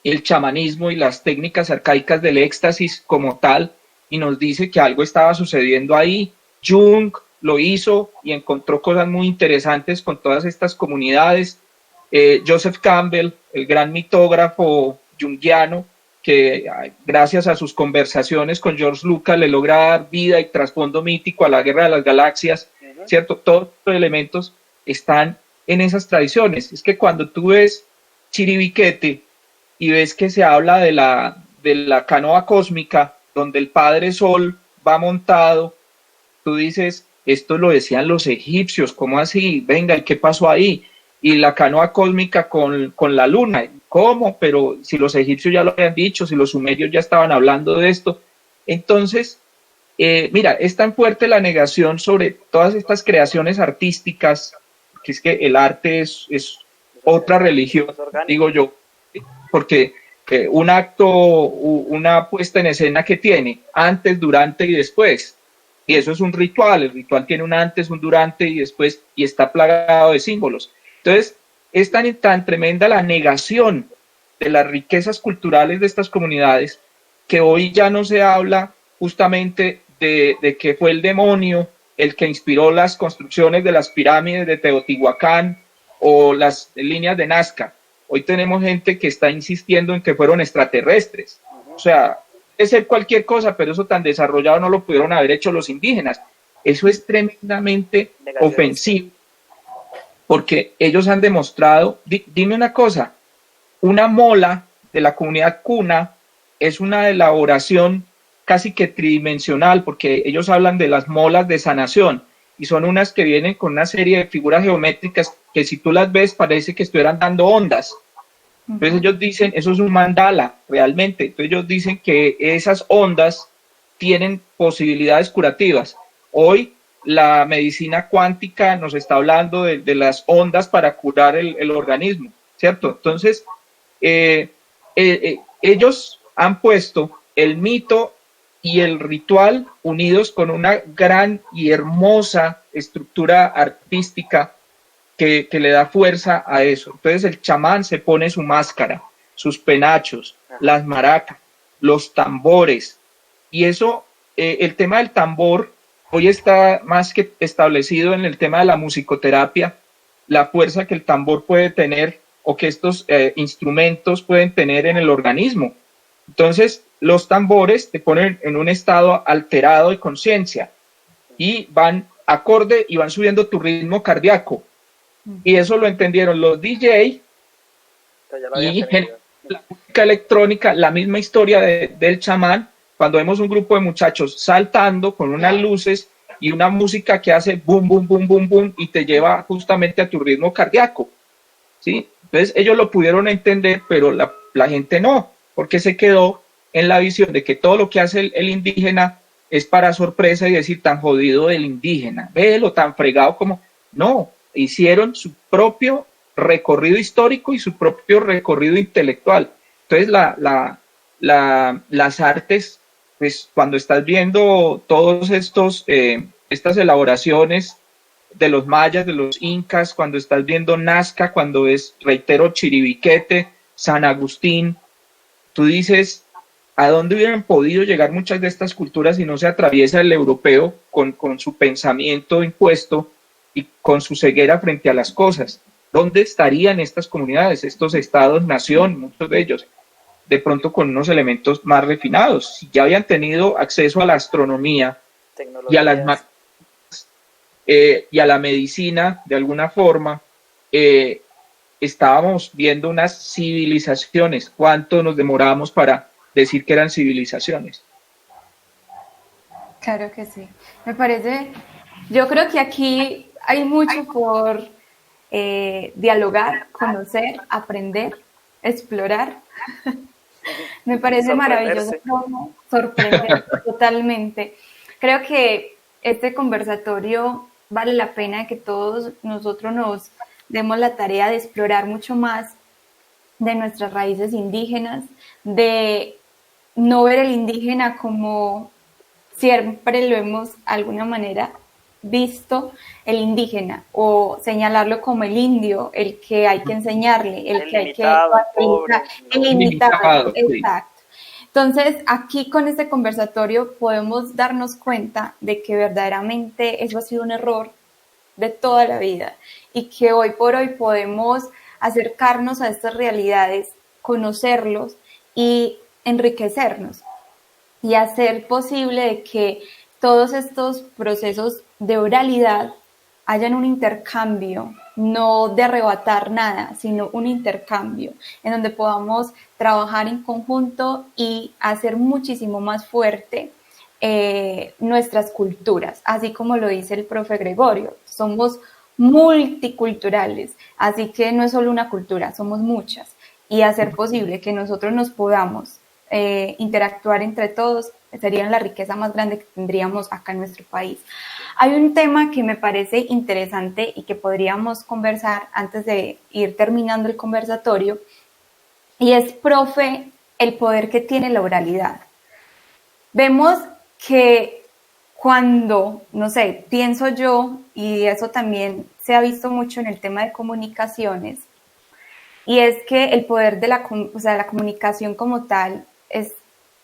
el chamanismo y las técnicas arcaicas del éxtasis como tal, y nos dice que algo estaba sucediendo ahí. Jung lo hizo y encontró cosas muy interesantes con todas estas comunidades. Joseph Campbell, el gran mitógrafo junguiano, que gracias a sus conversaciones con George Lucas le logra dar vida y trasfondo mítico a la Guerra de las Galaxias, ¿cierto? Todos los elementos están en esas tradiciones. Es que cuando tú ves Chiribiquete y ves que se habla de la canoa cósmica, donde el Padre Sol va montado, tú dices, esto lo decían los egipcios, ¿cómo así? Venga, ¿y qué pasó ahí? Y la canoa cósmica con la luna, ¿cómo? Pero si los egipcios ya lo habían dicho, si los sumerios ya estaban hablando de esto. Entonces, mira, es tan fuerte la negación sobre todas estas creaciones artísticas, que es que el arte es otra religión, digo yo, porque un acto, una puesta en escena que tiene antes, durante y después, y eso es un ritual, el ritual tiene un antes, un durante y después, y está plagado de símbolos. Entonces, es tan tremenda la negación de las riquezas culturales de estas comunidades que hoy ya no se habla justamente de que fue el demonio el que inspiró las construcciones de las pirámides de Teotihuacán o las líneas de Nazca. Hoy tenemos gente que está insistiendo en que fueron extraterrestres. O sea, puede ser cualquier cosa, pero eso tan desarrollado no lo pudieron haber hecho los indígenas. Eso es tremendamente ofensivo, porque ellos han demostrado, dime una cosa, una mola de la comunidad cuna es una elaboración casi que tridimensional, porque ellos hablan de las molas de sanación, y son unas que vienen con una serie de figuras geométricas que si tú las ves parece que estuvieran dando ondas. Entonces ellos dicen, eso es un mandala, realmente. Entonces ellos dicen que esas ondas tienen posibilidades curativas. Hoy la medicina cuántica nos está hablando de las ondas para curar el organismo, ¿cierto? Entonces, ellos han puesto el mito y el ritual unidos con una gran y hermosa estructura artística que le da fuerza a eso. Entonces el chamán se pone su máscara, sus penachos, las maracas, los tambores, y eso, el tema del tambor, hoy está más que establecido en el tema de la musicoterapia, la fuerza que el tambor puede tener o que estos instrumentos pueden tener en el organismo. Entonces, los tambores te ponen en un estado alterado de conciencia y van acorde y van subiendo tu ritmo cardíaco. Y eso lo entendieron los DJ y la música electrónica, la misma historia del chamán. Cuando vemos un grupo de muchachos saltando con unas luces y una música que hace boom, boom, boom, boom, boom, y te lleva justamente a tu ritmo cardíaco, ¿sí? Entonces ellos lo pudieron entender, pero la gente no, porque se quedó en la visión de que todo lo que hace el indígena es para sorpresa y decir tan jodido del indígena, véelo tan fregado como... No, hicieron su propio recorrido histórico y su propio recorrido intelectual. Entonces las artes, pues cuando estás viendo todos estas elaboraciones de los mayas, de los incas, cuando estás viendo Nazca, cuando ves, reitero, Chiribiquete, San Agustín, tú dices, ¿a dónde hubieran podido llegar muchas de estas culturas si no se atraviesa el europeo con su pensamiento impuesto y con su ceguera frente a las cosas. ¿Dónde estarían estas comunidades, estos estados-nación, muchos de ellos, de pronto con unos elementos más refinados? Si ya habían tenido acceso a la astronomía y a las y a la medicina, de alguna forma, estábamos viendo unas civilizaciones. ¿Cuánto nos demorábamos para decir que eran civilizaciones? Claro que sí. Me parece, yo creo que aquí hay mucho por dialogar, conocer, aprender, explorar. Me parece maravilloso, sorprender totalmente. Creo que este conversatorio vale la pena que todos nosotros nos demos la tarea de explorar mucho más de nuestras raíces indígenas, de no ver el indígena como siempre lo hemos de alguna manera visto, el indígena, o señalarlo como el indio, el que hay que enseñarle, el que hay que pobre, el limitado, sí. exacto. Entonces, aquí con este conversatorio podemos darnos cuenta de que verdaderamente eso ha sido un error de toda la vida y que hoy por hoy podemos acercarnos a estas realidades, conocerlos y enriquecernos y hacer posible de que todos estos procesos de oralidad hayan un intercambio, no de arrebatar nada, sino un intercambio en donde podamos trabajar en conjunto y hacer muchísimo más fuerte nuestras culturas, así como lo dice el profe Gregorio, somos multiculturales, así que no es solo una cultura, somos muchas, y hacer posible que nosotros nos podamos interactuar entre todos sería la riqueza más grande que tendríamos acá en nuestro país. Hay un tema que me parece interesante y que podríamos conversar antes de ir terminando el conversatorio, y es, profe, el poder que tiene la oralidad. Vemos que cuando, no sé, pienso yo, y eso también se ha visto mucho en el tema de comunicaciones, y es que el poder de la comunicación como tal es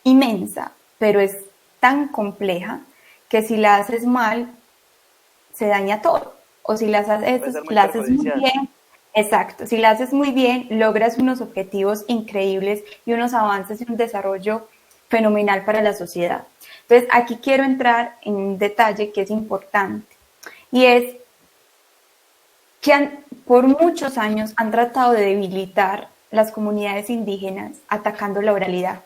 inmensa, pero es tan compleja que si la haces mal, se daña todo. O si la haces muy bien, exacto, si la haces muy bien, logras unos objetivos increíbles y unos avances y un desarrollo fenomenal para la sociedad. Entonces, aquí quiero entrar en un detalle que es importante, y es que por muchos años han tratado de debilitar las comunidades indígenas atacando la oralidad.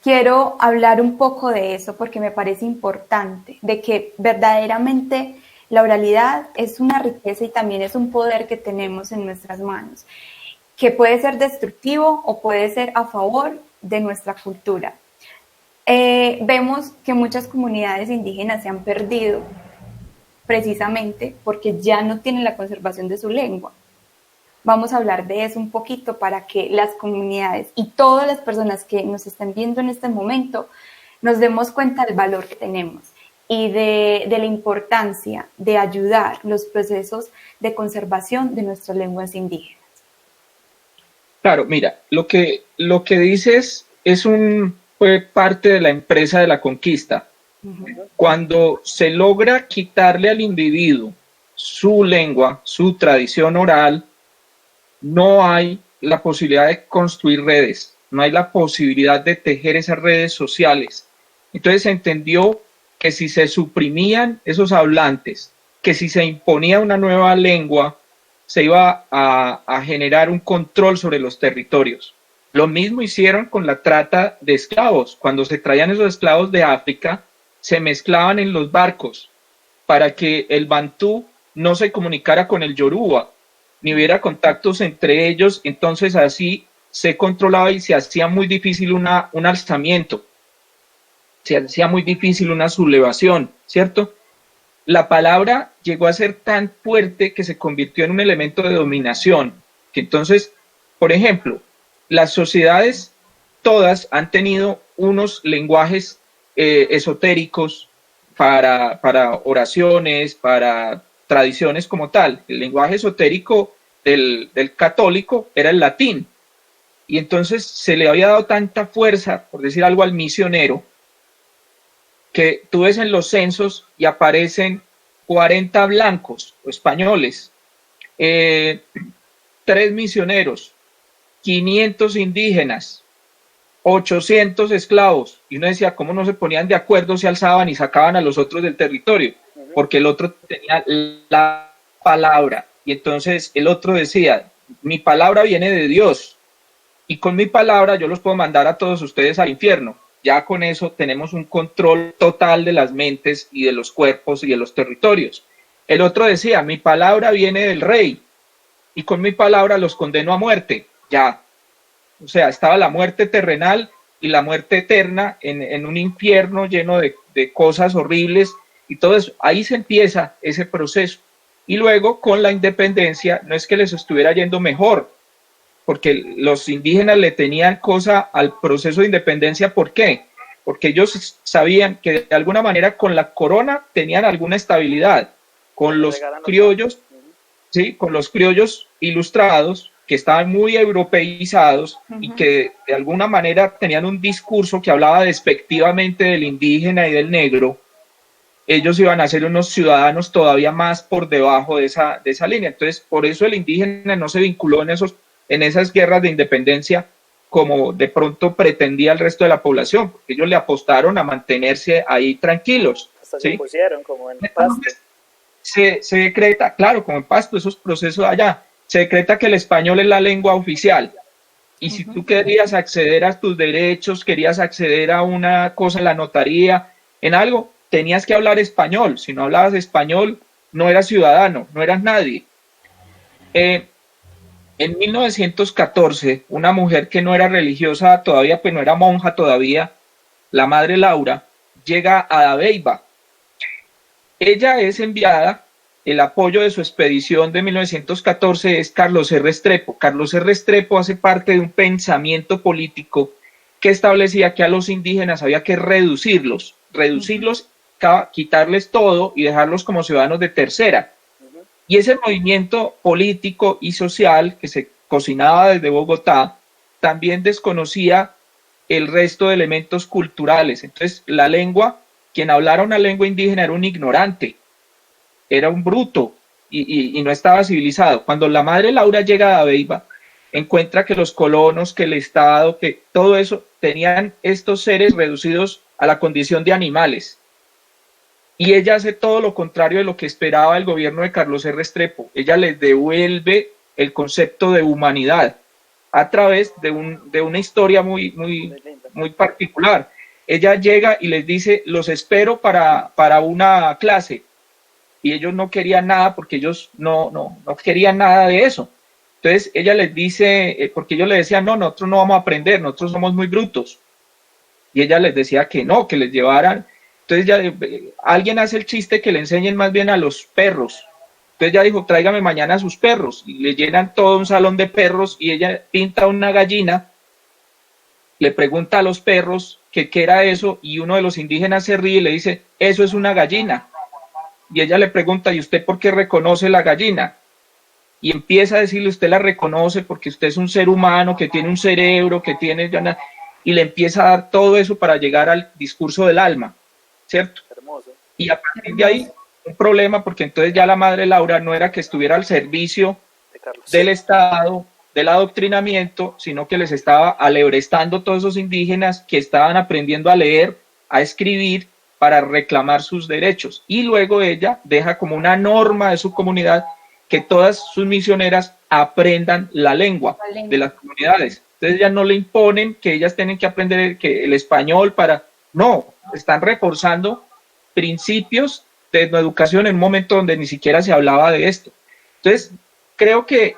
Quiero hablar un poco de eso porque me parece importante, de que verdaderamente la oralidad es una riqueza y también es un poder que tenemos en nuestras manos, que puede ser destructivo o puede ser a favor de nuestra cultura. Vemos que muchas comunidades indígenas se han perdido precisamente porque ya no tienen la conservación de su lengua. Vamos a hablar de eso un poquito para que las comunidades y todas las personas que nos están viendo en este momento nos demos cuenta del valor que tenemos y de la importancia de ayudar los procesos de conservación de nuestras lenguas indígenas. Claro, mira, lo que dices fue parte de la empresa de la conquista. Uh-huh. Cuando se logra quitarle al individuo su lengua, su tradición oral, no hay la posibilidad de construir redes, no hay la posibilidad de tejer esas redes sociales. Entonces se entendió que si se suprimían esos hablantes, que si se imponía una nueva lengua, se iba a generar un control sobre los territorios. Lo mismo hicieron con la trata de esclavos. Cuando se traían esos esclavos de África, se mezclaban en los barcos para que el bantú no se comunicara con el yoruba, ni hubiera contactos entre ellos. Entonces así se controlaba y se hacía muy difícil un alzamiento, se hacía muy difícil una sublevación, ¿cierto? La palabra llegó a ser tan fuerte que se convirtió en un elemento de dominación, que entonces, por ejemplo, las sociedades todas han tenido unos lenguajes esotéricos para oraciones, para tradiciones como tal. El lenguaje esotérico del católico era el latín, y entonces se le había dado tanta fuerza, por decir algo, al misionero, que tú ves en los censos y aparecen 40 blancos o españoles, 3 misioneros, 500 indígenas, 800 esclavos. Y uno decía, ¿cómo no se ponían de acuerdo, se alzaban y sacaban a los otros del territorio? Porque el otro tenía la palabra. Y entonces el otro decía, mi palabra viene de Dios. Y con mi palabra yo los puedo mandar a todos ustedes al infierno. Ya con eso tenemos un control total de las mentes y de los cuerpos y de los territorios. El otro decía, mi palabra viene del rey y con mi palabra los condeno a muerte. Ya, o sea, estaba la muerte terrenal y la muerte eterna en un infierno lleno de cosas horribles y todo eso. Ahí se empieza ese proceso. Y luego con la independencia no es que les estuviera yendo mejor, porque los indígenas le tenían cosa al proceso de independencia. ¿Por qué? Porque ellos sabían que de alguna manera con la corona tenían alguna estabilidad. Con los criollos, ¿sí? Con los criollos ilustrados, que estaban muy europeizados y que de alguna manera tenían un discurso que hablaba despectivamente del indígena y del negro, ellos iban a ser unos ciudadanos todavía más por debajo de esa línea. Entonces, por eso el indígena no se vinculó en esas guerras de independencia como de pronto pretendía el resto de la población, porque ellos le apostaron a mantenerse ahí tranquilos. Hasta ¿sí? se pusieron como en Pasto. Se decreta, claro, como en Pasto, esos procesos allá, se decreta que el español es la lengua oficial. Y si tú querías acceder a tus derechos, querías acceder a una cosa en la notaría, en algo, tenías que hablar español. Si no hablabas español, no eras ciudadano, no eras nadie. En 1914, una mujer que no era religiosa todavía, pues no era monja todavía, la madre Laura, llega a Dabeiba. Ella es enviada, el apoyo de su expedición de 1914 es Carlos R. Restrepo. Carlos R. Restrepo hace parte de un pensamiento político que establecía que a los indígenas había que reducirlos, quitarles todo y dejarlos como ciudadanos de tercera. Y ese movimiento político y social que se cocinaba desde Bogotá también desconocía el resto de elementos culturales. Entonces, la lengua, quien hablara una lengua indígena era un ignorante, era un bruto y no estaba civilizado. Cuando la madre Laura llega a Dabeiba, encuentra que los colonos, que el Estado, que todo eso, tenían estos seres reducidos a la condición de animales. Y ella hace todo lo contrario de lo que esperaba el gobierno de Carlos R. Restrepo. Ella les devuelve el concepto de humanidad a través de una historia muy particular. Ella llega y les dice, los espero para una clase. Y ellos no querían nada porque ellos no querían nada de eso. Entonces ella les dice, porque ellos le decían, no, nosotros no vamos a aprender, nosotros somos muy brutos. Y ella les decía que no, que les llevaran. Entonces ya alguien hace el chiste que le enseñen más bien a los perros. Entonces ya dijo, tráigame mañana a sus perros. Y le llenan todo un salón de perros y ella pinta una gallina, le pregunta a los perros que qué era eso y uno de los indígenas se ríe y le dice, eso es una gallina. Y ella le pregunta, ¿y usted por qué reconoce la gallina? Y empieza a decirle, usted la reconoce porque usted es un ser humano que tiene un cerebro, que tiene... Y le empieza a dar todo eso para llegar al discurso del alma, ¿cierto? Hermoso. Y a partir de ahí, un problema, porque entonces ya la madre Laura no era que estuviera al servicio del Estado, del adoctrinamiento, sino que les estaba alebrestando todos esos indígenas que estaban aprendiendo a leer, a escribir, para reclamar sus derechos. Y luego ella deja como una norma de su comunidad que todas sus misioneras aprendan la lengua de las comunidades. Entonces ya no le imponen que ellas tienen que aprender el español para... No, están reforzando principios de educación en un momento donde ni siquiera se hablaba de esto. Entonces, creo que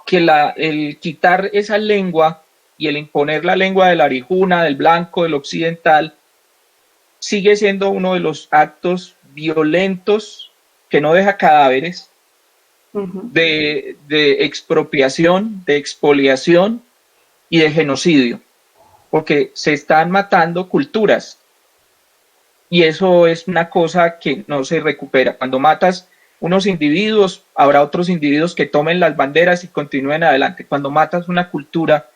el quitar esa lengua y el imponer la lengua del arijuna, del blanco, del occidental, sigue siendo uno de los actos violentos que no deja cadáveres, de expropiación, de expoliación y de genocidio, porque se están matando culturas y eso es una cosa que no se recupera. Cuando matas unos individuos, habrá otros individuos que tomen las banderas y continúen adelante. Cuando matas una cultura,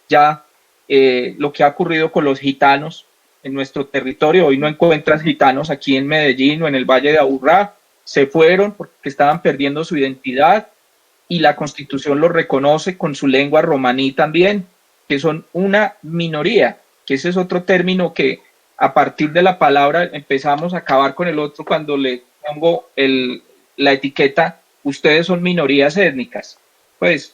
ya lo que ha ocurrido con los gitanos, en nuestro territorio. Hoy no encuentras gitanos aquí en Medellín o en el Valle de Aburrá. Se fueron porque estaban perdiendo su identidad y la Constitución los reconoce con su lengua romaní también, que son una minoría, que ese es otro término que a partir de la palabra empezamos a acabar con el otro cuando le pongo la etiqueta, ustedes son minorías étnicas. Pues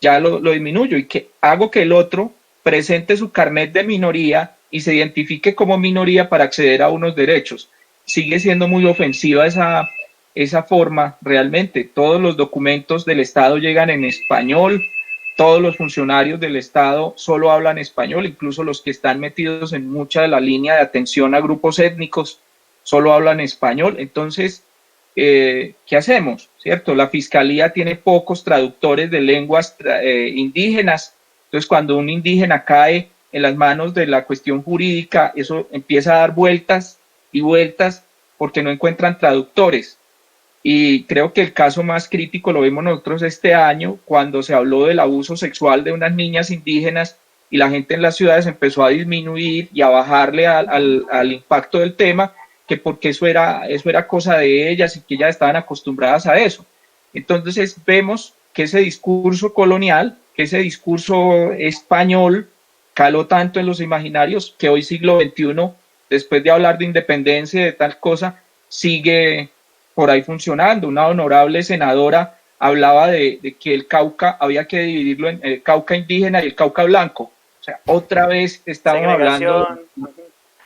ya lo disminuyo y que hago que el otro presente su carnet de minoría y se identifique como minoría para acceder a unos derechos. Sigue siendo muy ofensiva esa forma realmente. Todos los documentos del Estado llegan en español, todos los funcionarios del Estado solo hablan español, incluso los que están metidos en mucha de la línea de atención a grupos étnicos solo hablan español. Entonces, ¿qué hacemos? ¿Cierto? La Fiscalía tiene pocos traductores de lenguas indígenas. Entonces, cuando un indígena cae en las manos de la cuestión jurídica, eso empieza a dar vueltas y vueltas porque no encuentran traductores. Y creo que el caso más crítico lo vimos nosotros este año, cuando se habló del abuso sexual de unas niñas indígenas y la gente en las ciudades empezó a disminuir y a bajarle al impacto del tema, que porque eso era cosa de ellas y que ellas estaban acostumbradas a eso. Entonces vemos que ese discurso colonial, que ese discurso español caló tanto en los imaginarios que hoy siglo XXI, después de hablar de independencia y de tal cosa, sigue por ahí funcionando. Una honorable senadora hablaba de que el Cauca había que dividirlo en el Cauca indígena y el Cauca blanco. O sea, otra vez estamos hablando de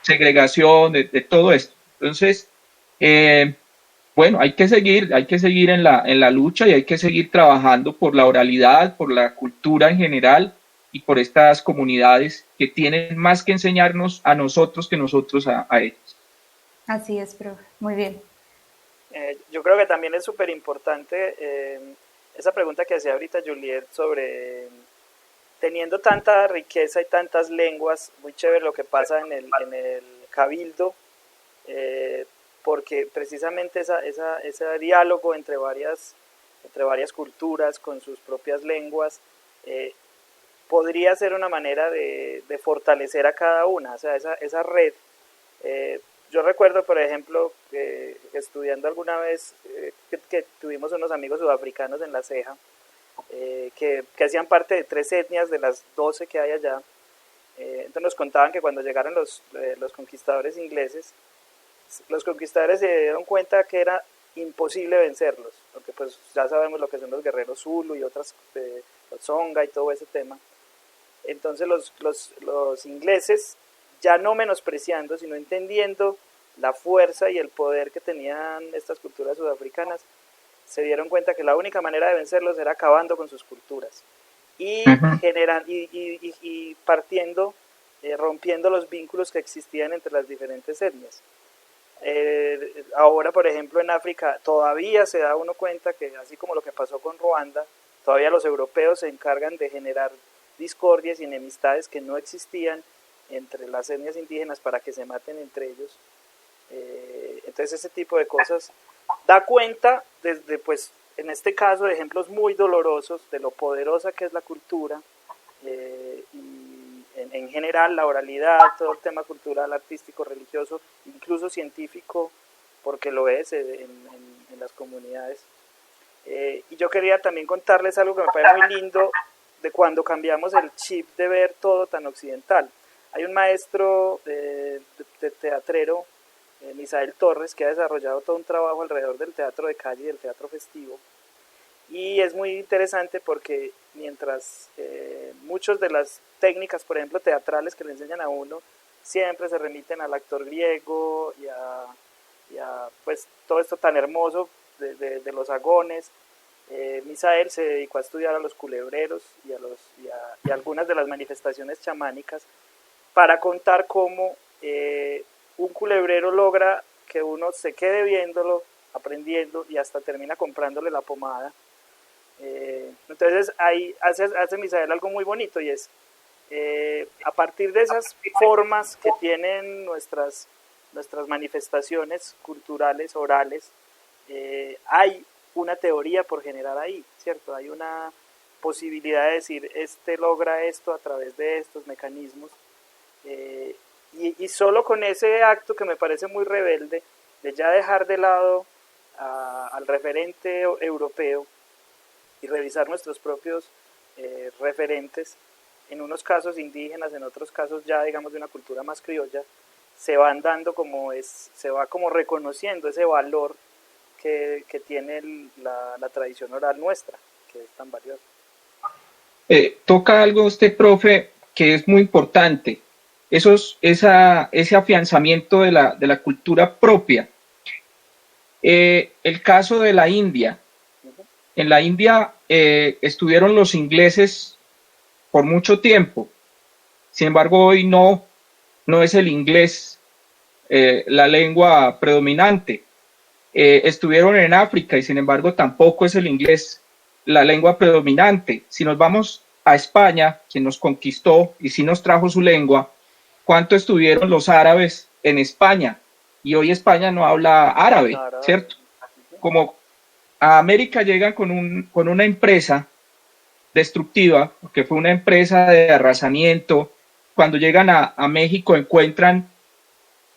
segregación, de todo esto. Entonces, bueno, hay que seguir en la lucha y hay que seguir trabajando por la oralidad, por la cultura en general y por estas comunidades que tienen más que enseñarnos a nosotros que nosotros a ellos. Así es, profe. Muy bien. Yo creo que también es súper importante esa pregunta que hacía ahorita Juliet sobre teniendo tanta riqueza y tantas lenguas, muy chévere lo que pasa en el cabildo, porque precisamente ese diálogo entre varias culturas con sus propias lenguas podría ser una manera de fortalecer a cada una, o sea, esa red. Yo recuerdo, por ejemplo, estudiando alguna vez que tuvimos unos amigos sudafricanos en La Ceja, que hacían parte de 3 etnias de las 12 que hay allá. Entonces nos contaban que cuando llegaron los conquistadores ingleses, los conquistadores se dieron cuenta que era imposible vencerlos, porque pues ya sabemos lo que son los guerreros Zulu y otras, los Songa y todo ese tema. Entonces los ingleses, ya no menospreciando, sino entendiendo la fuerza y el poder que tenían estas culturas sudafricanas, se dieron cuenta que la única manera de vencerlos era acabando con sus culturas y partiendo, rompiendo los vínculos que existían entre las diferentes etnias. Ahora, por ejemplo, en África todavía se da uno cuenta que, así como lo que pasó con Ruanda, todavía los europeos se encargan de generar discordias y enemistades que no existían entre las etnias indígenas para que se maten entre ellos. Entonces ese tipo de cosas da cuenta desde, pues, en este caso, de ejemplos muy dolorosos de lo poderosa que es la cultura y en general la oralidad, todo el tema cultural, artístico, religioso, incluso científico, porque lo es en las comunidades. Y yo quería también contarles algo que me parece muy lindo de cuando cambiamos el chip de ver todo tan occidental. Hay un maestro de teatrero, Misael Torres, que ha desarrollado todo un trabajo alrededor del teatro de calle y del teatro festivo. Y es muy interesante porque mientras muchas de las técnicas, por ejemplo, teatrales que le enseñan a uno, siempre se remiten al actor griego y a pues, todo esto tan hermoso de los agones, Misael se dedicó a estudiar a los culebreros y a algunas de las manifestaciones chamánicas para contar cómo un culebrero logra que uno se quede viéndolo, aprendiendo y hasta termina comprándole la pomada. Entonces ahí hace Misael algo muy bonito, y es a partir de esas formas que tienen nuestras manifestaciones culturales, orales, hay una teoría por generar ahí, ¿cierto? Hay una posibilidad de decir, logra esto a través de estos mecanismos, Y solo con ese acto que me parece muy rebelde, de ya dejar de lado al referente europeo y revisar nuestros propios referentes, en unos casos indígenas, en otros casos ya digamos de una cultura más criolla, se van dando se va como reconociendo ese valor que tiene la tradición oral nuestra, que es tan valiosa. Toca algo usted, profe, que es muy importante, ese afianzamiento de la cultura propia. El caso de la India. En la India estuvieron los ingleses por mucho tiempo, sin embargo hoy no es el inglés la lengua predominante. Estuvieron en África y sin embargo tampoco es el inglés la lengua predominante. Si nos vamos a España, quien nos conquistó y sí nos trajo su lengua, ¿cuánto estuvieron los árabes en España? Y hoy España no habla árabe, ¿cierto? Como a América llegan con una empresa destructiva, que fue una empresa de arrasamiento. Cuando llegan a México encuentran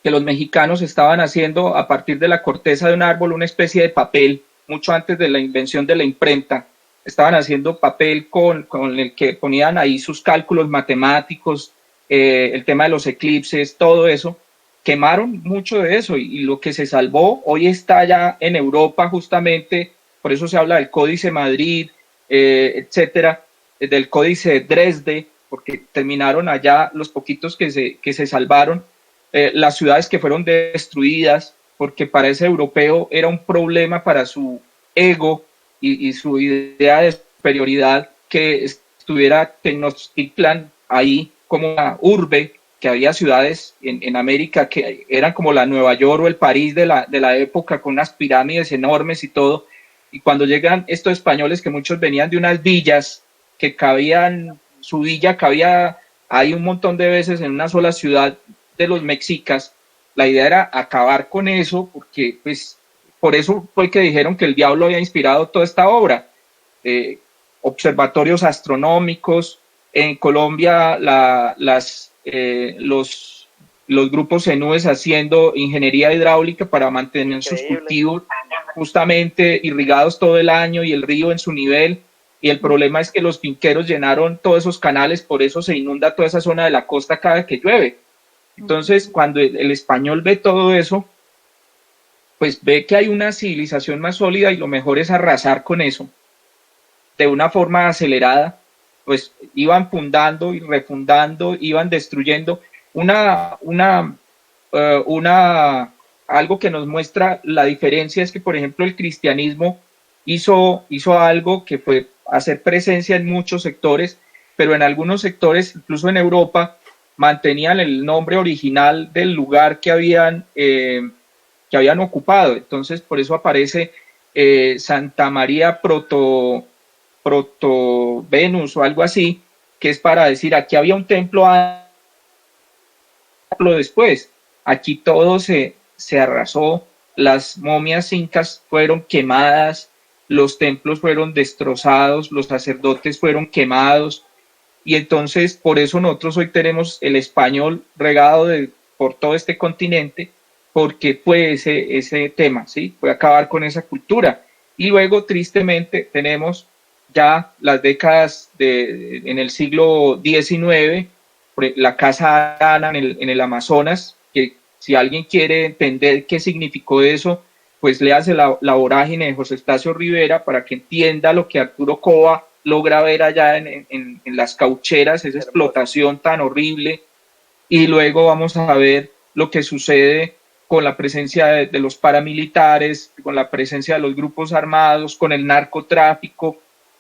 que los mexicanos estaban haciendo a partir de la corteza de un árbol una especie de papel, mucho antes de la invención de la imprenta. Estaban haciendo papel con el que ponían ahí sus cálculos matemáticos, el tema de los eclipses, todo eso. Quemaron mucho de eso y lo que se salvó hoy está ya en Europa justamente, por eso se habla del Códice Madrid, etcétera, del Códice de Dresde, porque terminaron allá los poquitos que se salvaron, las ciudades que fueron destruidas, porque para ese europeo era un problema para su ego y su idea de superioridad que estuviera Tenochtitlan ahí como una urbe, que había ciudades en América que eran como la Nueva York o el París de la época, con unas pirámides enormes y todo. Y cuando llegan estos españoles, que muchos venían de unas villas, que su villa cabía ahí un montón de veces en una sola ciudad de los mexicas, la idea era acabar con eso, porque pues por eso fue que dijeron que el diablo había inspirado toda esta obra. Observatorios astronómicos, en Colombia los grupos cenúes haciendo ingeniería hidráulica para mantener sus cultivos justamente irrigados todo el año y el río en su nivel, y el problema es que los finqueros llenaron todos esos canales, por eso se inunda toda esa zona de la costa cada vez que llueve. Entonces, cuando el español ve todo eso, pues ve que hay una civilización más sólida y lo mejor es arrasar con eso de una forma acelerada. Pues iban fundando y refundando, iban destruyendo algo que nos muestra la diferencia es que, por ejemplo, el cristianismo hizo algo que fue hacer presencia en muchos sectores, pero en algunos sectores, incluso en Europa, mantenían el nombre original del lugar que habían ocupado. Entonces, por eso aparece Santa María Proto Venus o algo así, que es para decir, aquí había un templo después, aquí todo se arrasó, las momias incas fueron quemadas, los templos fueron destrozados, los sacerdotes fueron quemados, y entonces por eso nosotros hoy tenemos el español regado por todo este continente, porque fue ese tema, ¿sí? Fue acabar con esa cultura. Y luego, tristemente, tenemos ya las décadas en el siglo XIX, la Casa Arana en el Amazonas, que si alguien quiere entender qué significó eso, pues léase la vorágine de José Estacio Rivera para que entienda lo que Arturo Cova logra ver allá en las caucheras, esa explotación tan horrible. Y luego vamos a ver lo que sucede con la presencia de los paramilitares, con la presencia de los grupos armados, con el narcotráfico.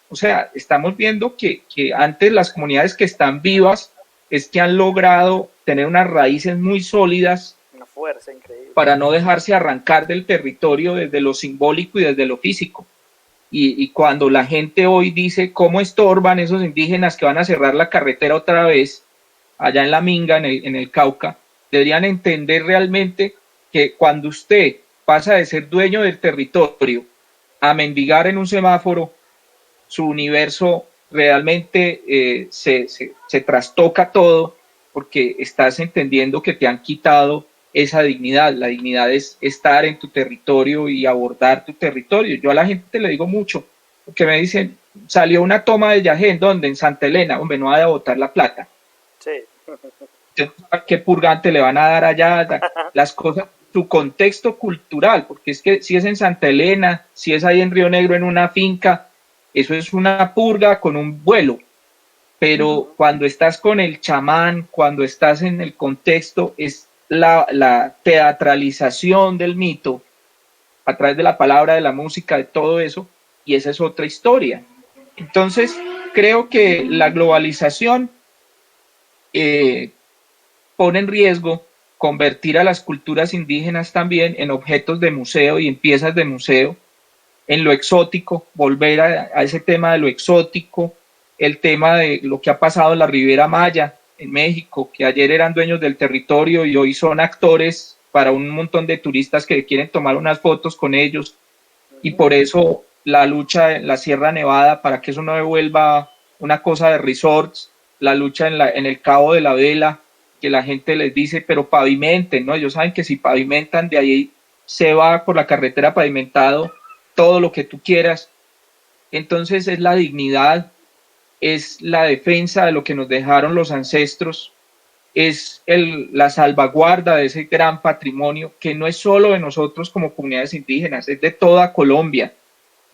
O sea, estamos viendo que antes las comunidades que están vivas es que han logrado tener unas raíces muy sólidas, una fuerza increíble, para no dejarse arrancar del territorio desde lo simbólico y desde lo físico. Y cuando la gente hoy dice cómo estorban esos indígenas que van a cerrar la carretera otra vez, allá en la Minga, en el Cauca, deberían entender realmente que cuando usted pasa de ser dueño del territorio a mendigar en un semáforo, su universo realmente se trastoca todo, porque estás entendiendo que te han quitado esa dignidad. La dignidad es estar en tu territorio y abordar tu territorio. Yo a la gente le digo mucho, porque me dicen, salió una toma de Yagé, ¿en dónde? En Santa Elena, hombre, no va a botar la plata. Sí. ¿Qué purgante le van a dar allá? Las cosas, su contexto cultural, porque es que si es en Santa Elena, si es ahí en Río Negro en una finca, eso es una purga con un vuelo. Pero cuando estás con el chamán, cuando estás en el contexto, es la teatralización del mito a través de la palabra, de la música, de todo eso, y esa es otra historia. Entonces, creo que la globalización pone en riesgo convertir a las culturas indígenas también en objetos de museo y en piezas de museo, en lo exótico, volver a ese tema de lo exótico, el tema de lo que ha pasado en la Riviera Maya, en México, que ayer eran dueños del territorio y hoy son actores para un montón de turistas que quieren tomar unas fotos con ellos, y por eso la lucha en la Sierra Nevada para que eso no devuelva una cosa de resorts, la lucha en el Cabo de la Vela, que la gente les dice, pero pavimenten, ¿no? Ellos saben que si pavimentan, de ahí se va por la carretera pavimentado todo lo que tú quieras. Entonces es la dignidad, es la defensa de lo que nos dejaron los ancestros, es la salvaguarda de ese gran patrimonio que no es solo de nosotros como comunidades indígenas, es de toda Colombia,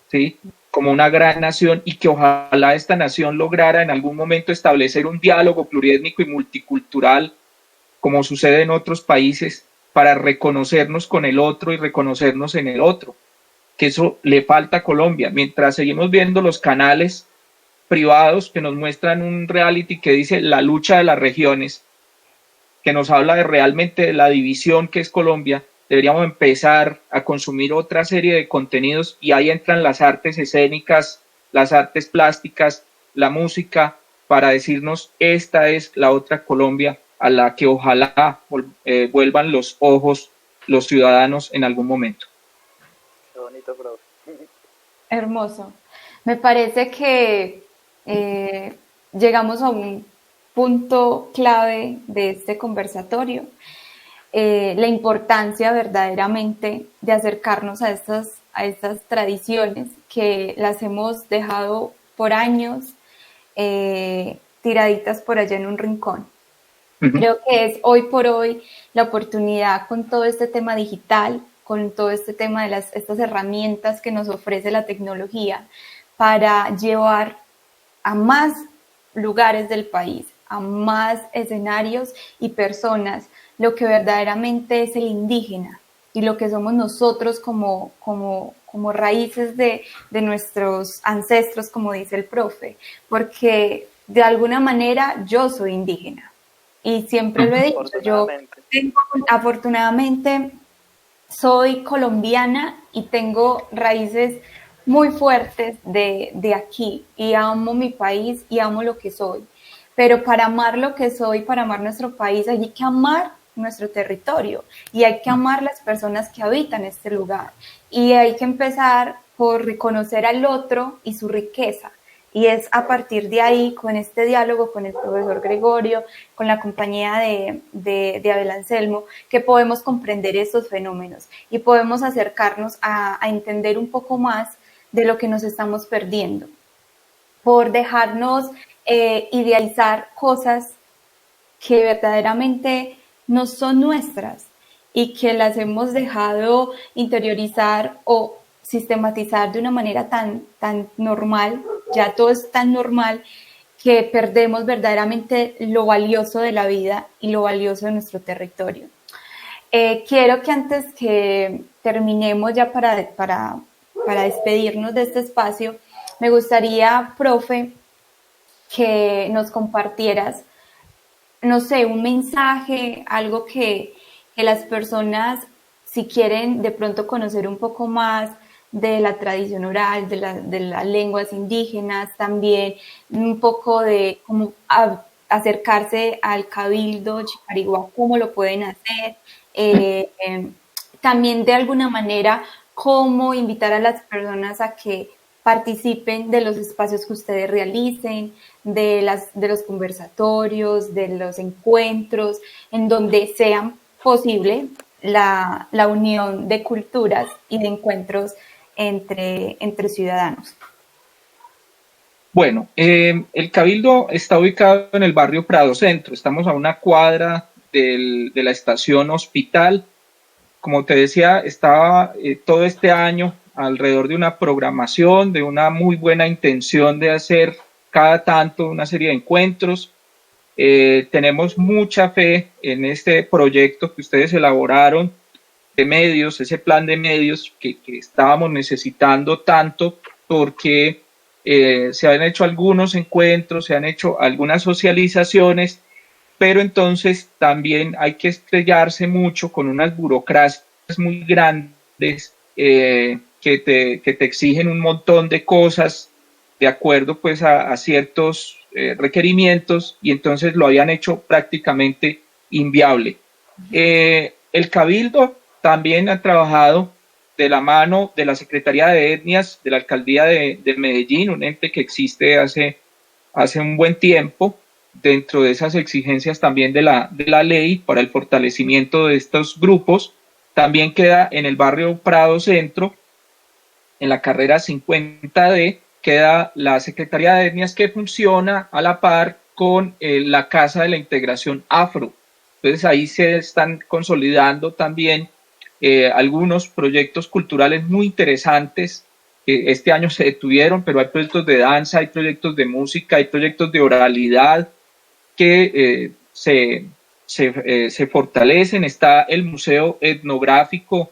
¿sí? Como una gran nación, y que ojalá esta nación lograra en algún momento establecer un diálogo pluriétnico y multicultural, como sucede en otros países, para reconocernos con el otro y reconocernos en el otro, que eso le falta a Colombia. Mientras seguimos viendo los canales privados que nos muestran un reality que dice la lucha de las regiones, que nos habla de realmente de la división que es Colombia, deberíamos empezar a consumir otra serie de contenidos, y ahí entran las artes escénicas, las artes plásticas, la música, para decirnos esta es la otra Colombia a la que ojalá vuelvan los ojos los ciudadanos en algún momento. Qué bonito, profe. Hermoso. Me parece que llegamos a un punto clave de este conversatorio, la importancia verdaderamente de acercarnos a estas tradiciones que las hemos dejado por años tiraditas por allá en un rincón. Creo que es hoy por hoy la oportunidad, con todo este tema digital, con todo este tema de estas herramientas que nos ofrece la tecnología, para llevar a más lugares del país, a más escenarios y personas, lo que verdaderamente es el indígena y lo que somos nosotros como raíces de nuestros ancestros, como dice el profe, porque de alguna manera yo soy indígena. Y siempre lo he dicho, yo afortunadamente soy colombiana y tengo raíces muy fuertes de aquí, y amo mi país y amo lo que soy. Pero para amar lo que soy, para amar nuestro país, hay que amar nuestro territorio y hay que amar las personas que habitan este lugar. Y hay que empezar por reconocer al otro y su riqueza. Y es a partir de ahí, con este diálogo con el profesor Gregorio, con la compañía de Abel Anselmo, que podemos comprender estos fenómenos y podemos acercarnos a entender un poco más de lo que nos estamos perdiendo, por dejarnos idealizar cosas que verdaderamente no son nuestras y que las hemos dejado interiorizar o sistematizar de una manera tan normal. Ya todo es tan normal que perdemos verdaderamente lo valioso de la vida y lo valioso de nuestro territorio. Quiero que antes que terminemos ya para despedirnos de este espacio, me gustaría, profe, que nos compartieras, no sé, un mensaje, algo que las personas, si quieren de pronto conocer un poco más de la tradición oral, de las lenguas indígenas, también un poco de cómo acercarse al Cabildo Chicarigua, cómo lo pueden hacer, también de alguna manera cómo invitar a las personas a que participen de los espacios que ustedes realicen, de los conversatorios, de los encuentros, en donde sea posible la unión de culturas y de encuentros entre ciudadanos. Bueno, el Cabildo está ubicado en el barrio Prado Centro, estamos a una cuadra de la estación Hospital. Como te decía, estaba todo este año alrededor de una programación, de una muy buena intención de hacer cada tanto una serie de encuentros. Tenemos mucha fe en este proyecto que ustedes elaboraron de medios, ese plan de medios que estábamos necesitando tanto, porque se han hecho algunos encuentros, se han hecho algunas socializaciones, pero entonces también hay que estrellarse mucho con unas burocracias muy grandes que te exigen un montón de cosas de acuerdo pues a ciertos requerimientos, y entonces lo habían hecho prácticamente inviable. El Cabildo también ha trabajado de la mano de la Secretaría de Etnias de la Alcaldía de Medellín, un ente que existe hace un buen tiempo, dentro de esas exigencias también de la ley para el fortalecimiento de estos grupos. También queda en el barrio Prado Centro, en la carrera 50D, queda la Secretaría de Etnias, que funciona a la par con la Casa de la Integración Afro. Entonces ahí se están consolidando también algunos proyectos culturales muy interesantes. Este año se detuvieron, pero hay proyectos de danza, hay proyectos de música, hay proyectos de oralidad que se fortalecen. Está el Museo Etnográfico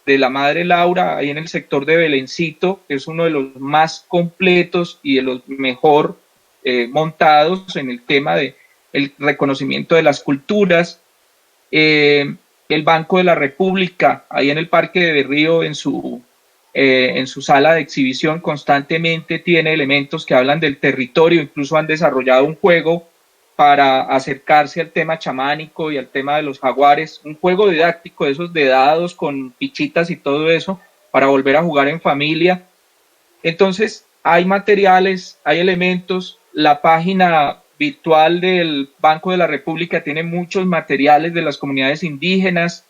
de la Madre Laura, ahí en el sector de Belencito, que es uno de los más completos y de los mejor montados en el tema de el reconocimiento de las culturas. El Banco de la República, ahí en el Parque de Berrío, en su sala de exhibición, constantemente tiene elementos que hablan del territorio. Incluso han desarrollado un juego para acercarse al tema chamánico y al tema de los jaguares, un juego didáctico de esos de dados con fichitas y todo eso, para volver a jugar en familia. Entonces hay materiales, hay elementos. La página virtual del Banco de la República tiene muchos materiales de las comunidades indígenas.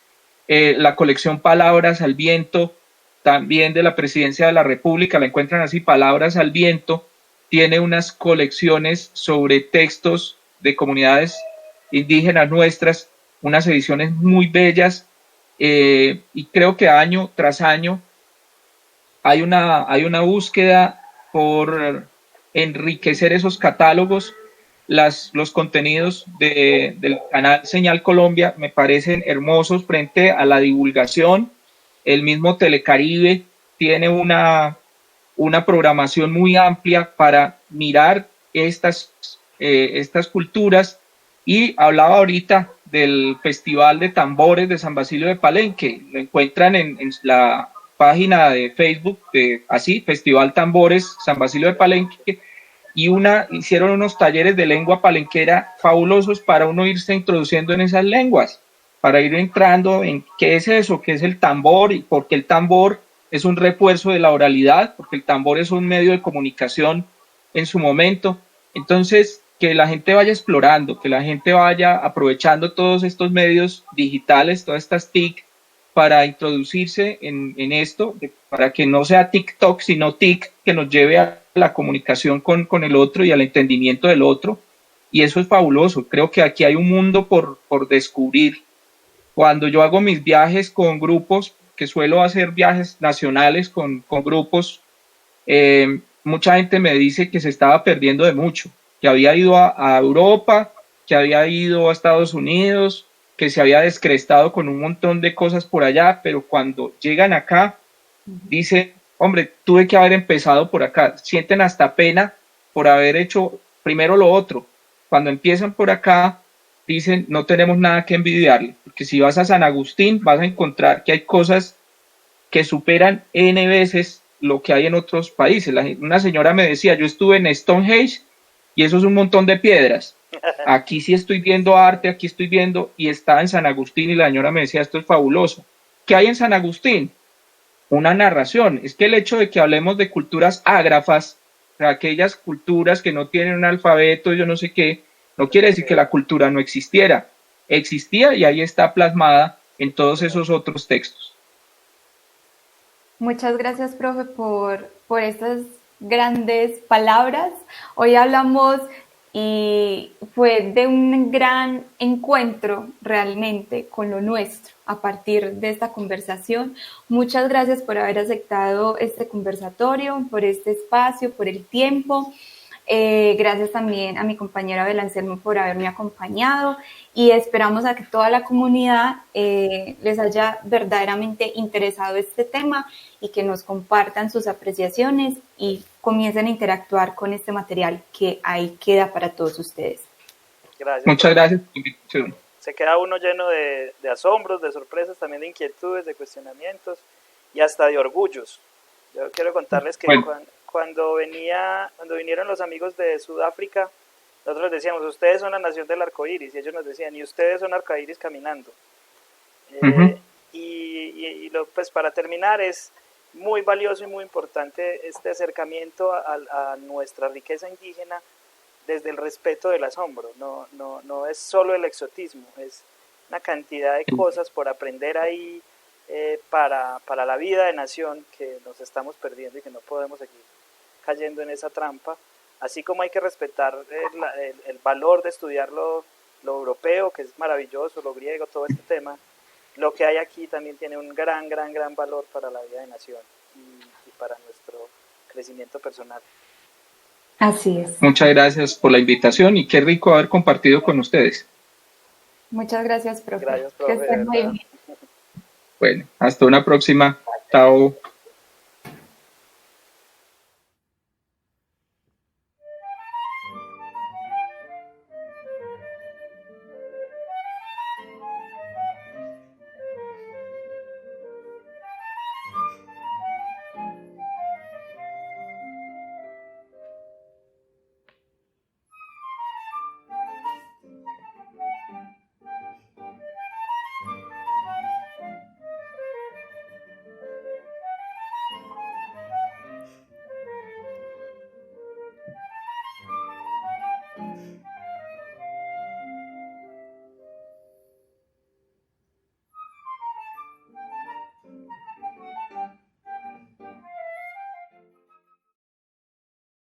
La colección Palabras al Viento, también de la Presidencia de la República, la encuentran así, Palabras al Viento, tiene unas colecciones sobre textos de comunidades indígenas nuestras, unas ediciones muy bellas, y creo que año tras año hay una búsqueda por enriquecer esos catálogos. Los contenidos del canal Señal Colombia me parecen hermosos frente a la divulgación. El mismo Telecaribe tiene una programación muy amplia para mirar estas culturas. Y hablaba ahorita del Festival de Tambores de San Basilio de Palenque. Lo encuentran en la página de Facebook así, Festival Tambores San Basilio de Palenque, y hicieron unos talleres de lengua palenquera fabulosos para uno irse introduciendo en esas lenguas, para ir entrando en qué es eso, qué es el tambor, y por qué el tambor es un refuerzo de la oralidad, porque el tambor es un medio de comunicación en su momento. Entonces, que la gente vaya explorando, que la gente vaya aprovechando todos estos medios digitales, todas estas TIC, para introducirse en esto, para que no sea TikTok, sino TIC, que nos lleve a la comunicación con el otro y al entendimiento del otro. Y eso es fabuloso. Creo que aquí hay un mundo por descubrir. Cuando yo hago mis viajes con grupos, que suelo hacer viajes nacionales con grupos, mucha gente me dice que se estaba perdiendo de mucho, que había ido a Europa, que había ido a Estados Unidos, que se había descrestado con un montón de cosas por allá, pero cuando llegan acá, dicen, hombre, tuve que haber empezado por acá. Sienten hasta pena por haber hecho primero lo otro. Cuando empiezan por acá, dicen, no tenemos nada que envidiarle, porque si vas a San Agustín, vas a encontrar que hay cosas que superan N veces lo que hay en otros países. Una señora me decía, yo estuve en Stonehenge y eso es un montón de piedras. Aquí sí estoy viendo arte, aquí estoy viendo, y estaba en San Agustín y la señora me decía, esto es fabuloso. ¿Qué hay en San Agustín? una narración. Es que el hecho de que hablemos de culturas ágrafas, o sea, aquellas culturas que no tienen un alfabeto, yo no sé qué, no quiere decir que la cultura no existiera. Existía y ahí está plasmada en todos esos otros textos. Muchas gracias, profe, por estas grandes palabras. Hoy hablamos y fue de un gran encuentro realmente con lo nuestro a partir de esta conversación. Muchas gracias por haber aceptado este conversatorio, por este espacio, por el tiempo. Gracias también a mi compañera Abel Anselmo por haberme acompañado y esperamos a que toda la comunidad les haya verdaderamente interesado este tema y que nos compartan sus apreciaciones y comiencen a interactuar con este material que ahí queda para todos ustedes. Gracias. Muchas gracias por la invitación. Se queda uno lleno de asombros, de sorpresas, también de inquietudes, de cuestionamientos y hasta de orgullos. Yo quiero contarles que cuando vinieron los amigos de Sudáfrica, nosotros les decíamos, ustedes son la nación del arco iris, y ellos nos decían, y ustedes son arco iris caminando. Pues para terminar, es muy valioso y muy importante este acercamiento a nuestra riqueza indígena desde el respeto del asombro. No es solo el exotismo, es una cantidad de cosas por aprender ahí para la vida de nación que nos estamos perdiendo y que no podemos seguir cayendo en esa trampa. Así como hay que respetar el valor de estudiar lo europeo, que es maravilloso, lo griego, todo este tema, lo que hay aquí también tiene un gran valor para la vida de nación y para nuestro crecimiento personal. Así es. Muchas gracias por la invitación y qué rico haber compartido con ustedes. Muchas gracias, profe. Gracias, profe. Que estén muy bien. Bueno, hasta una próxima. Chao.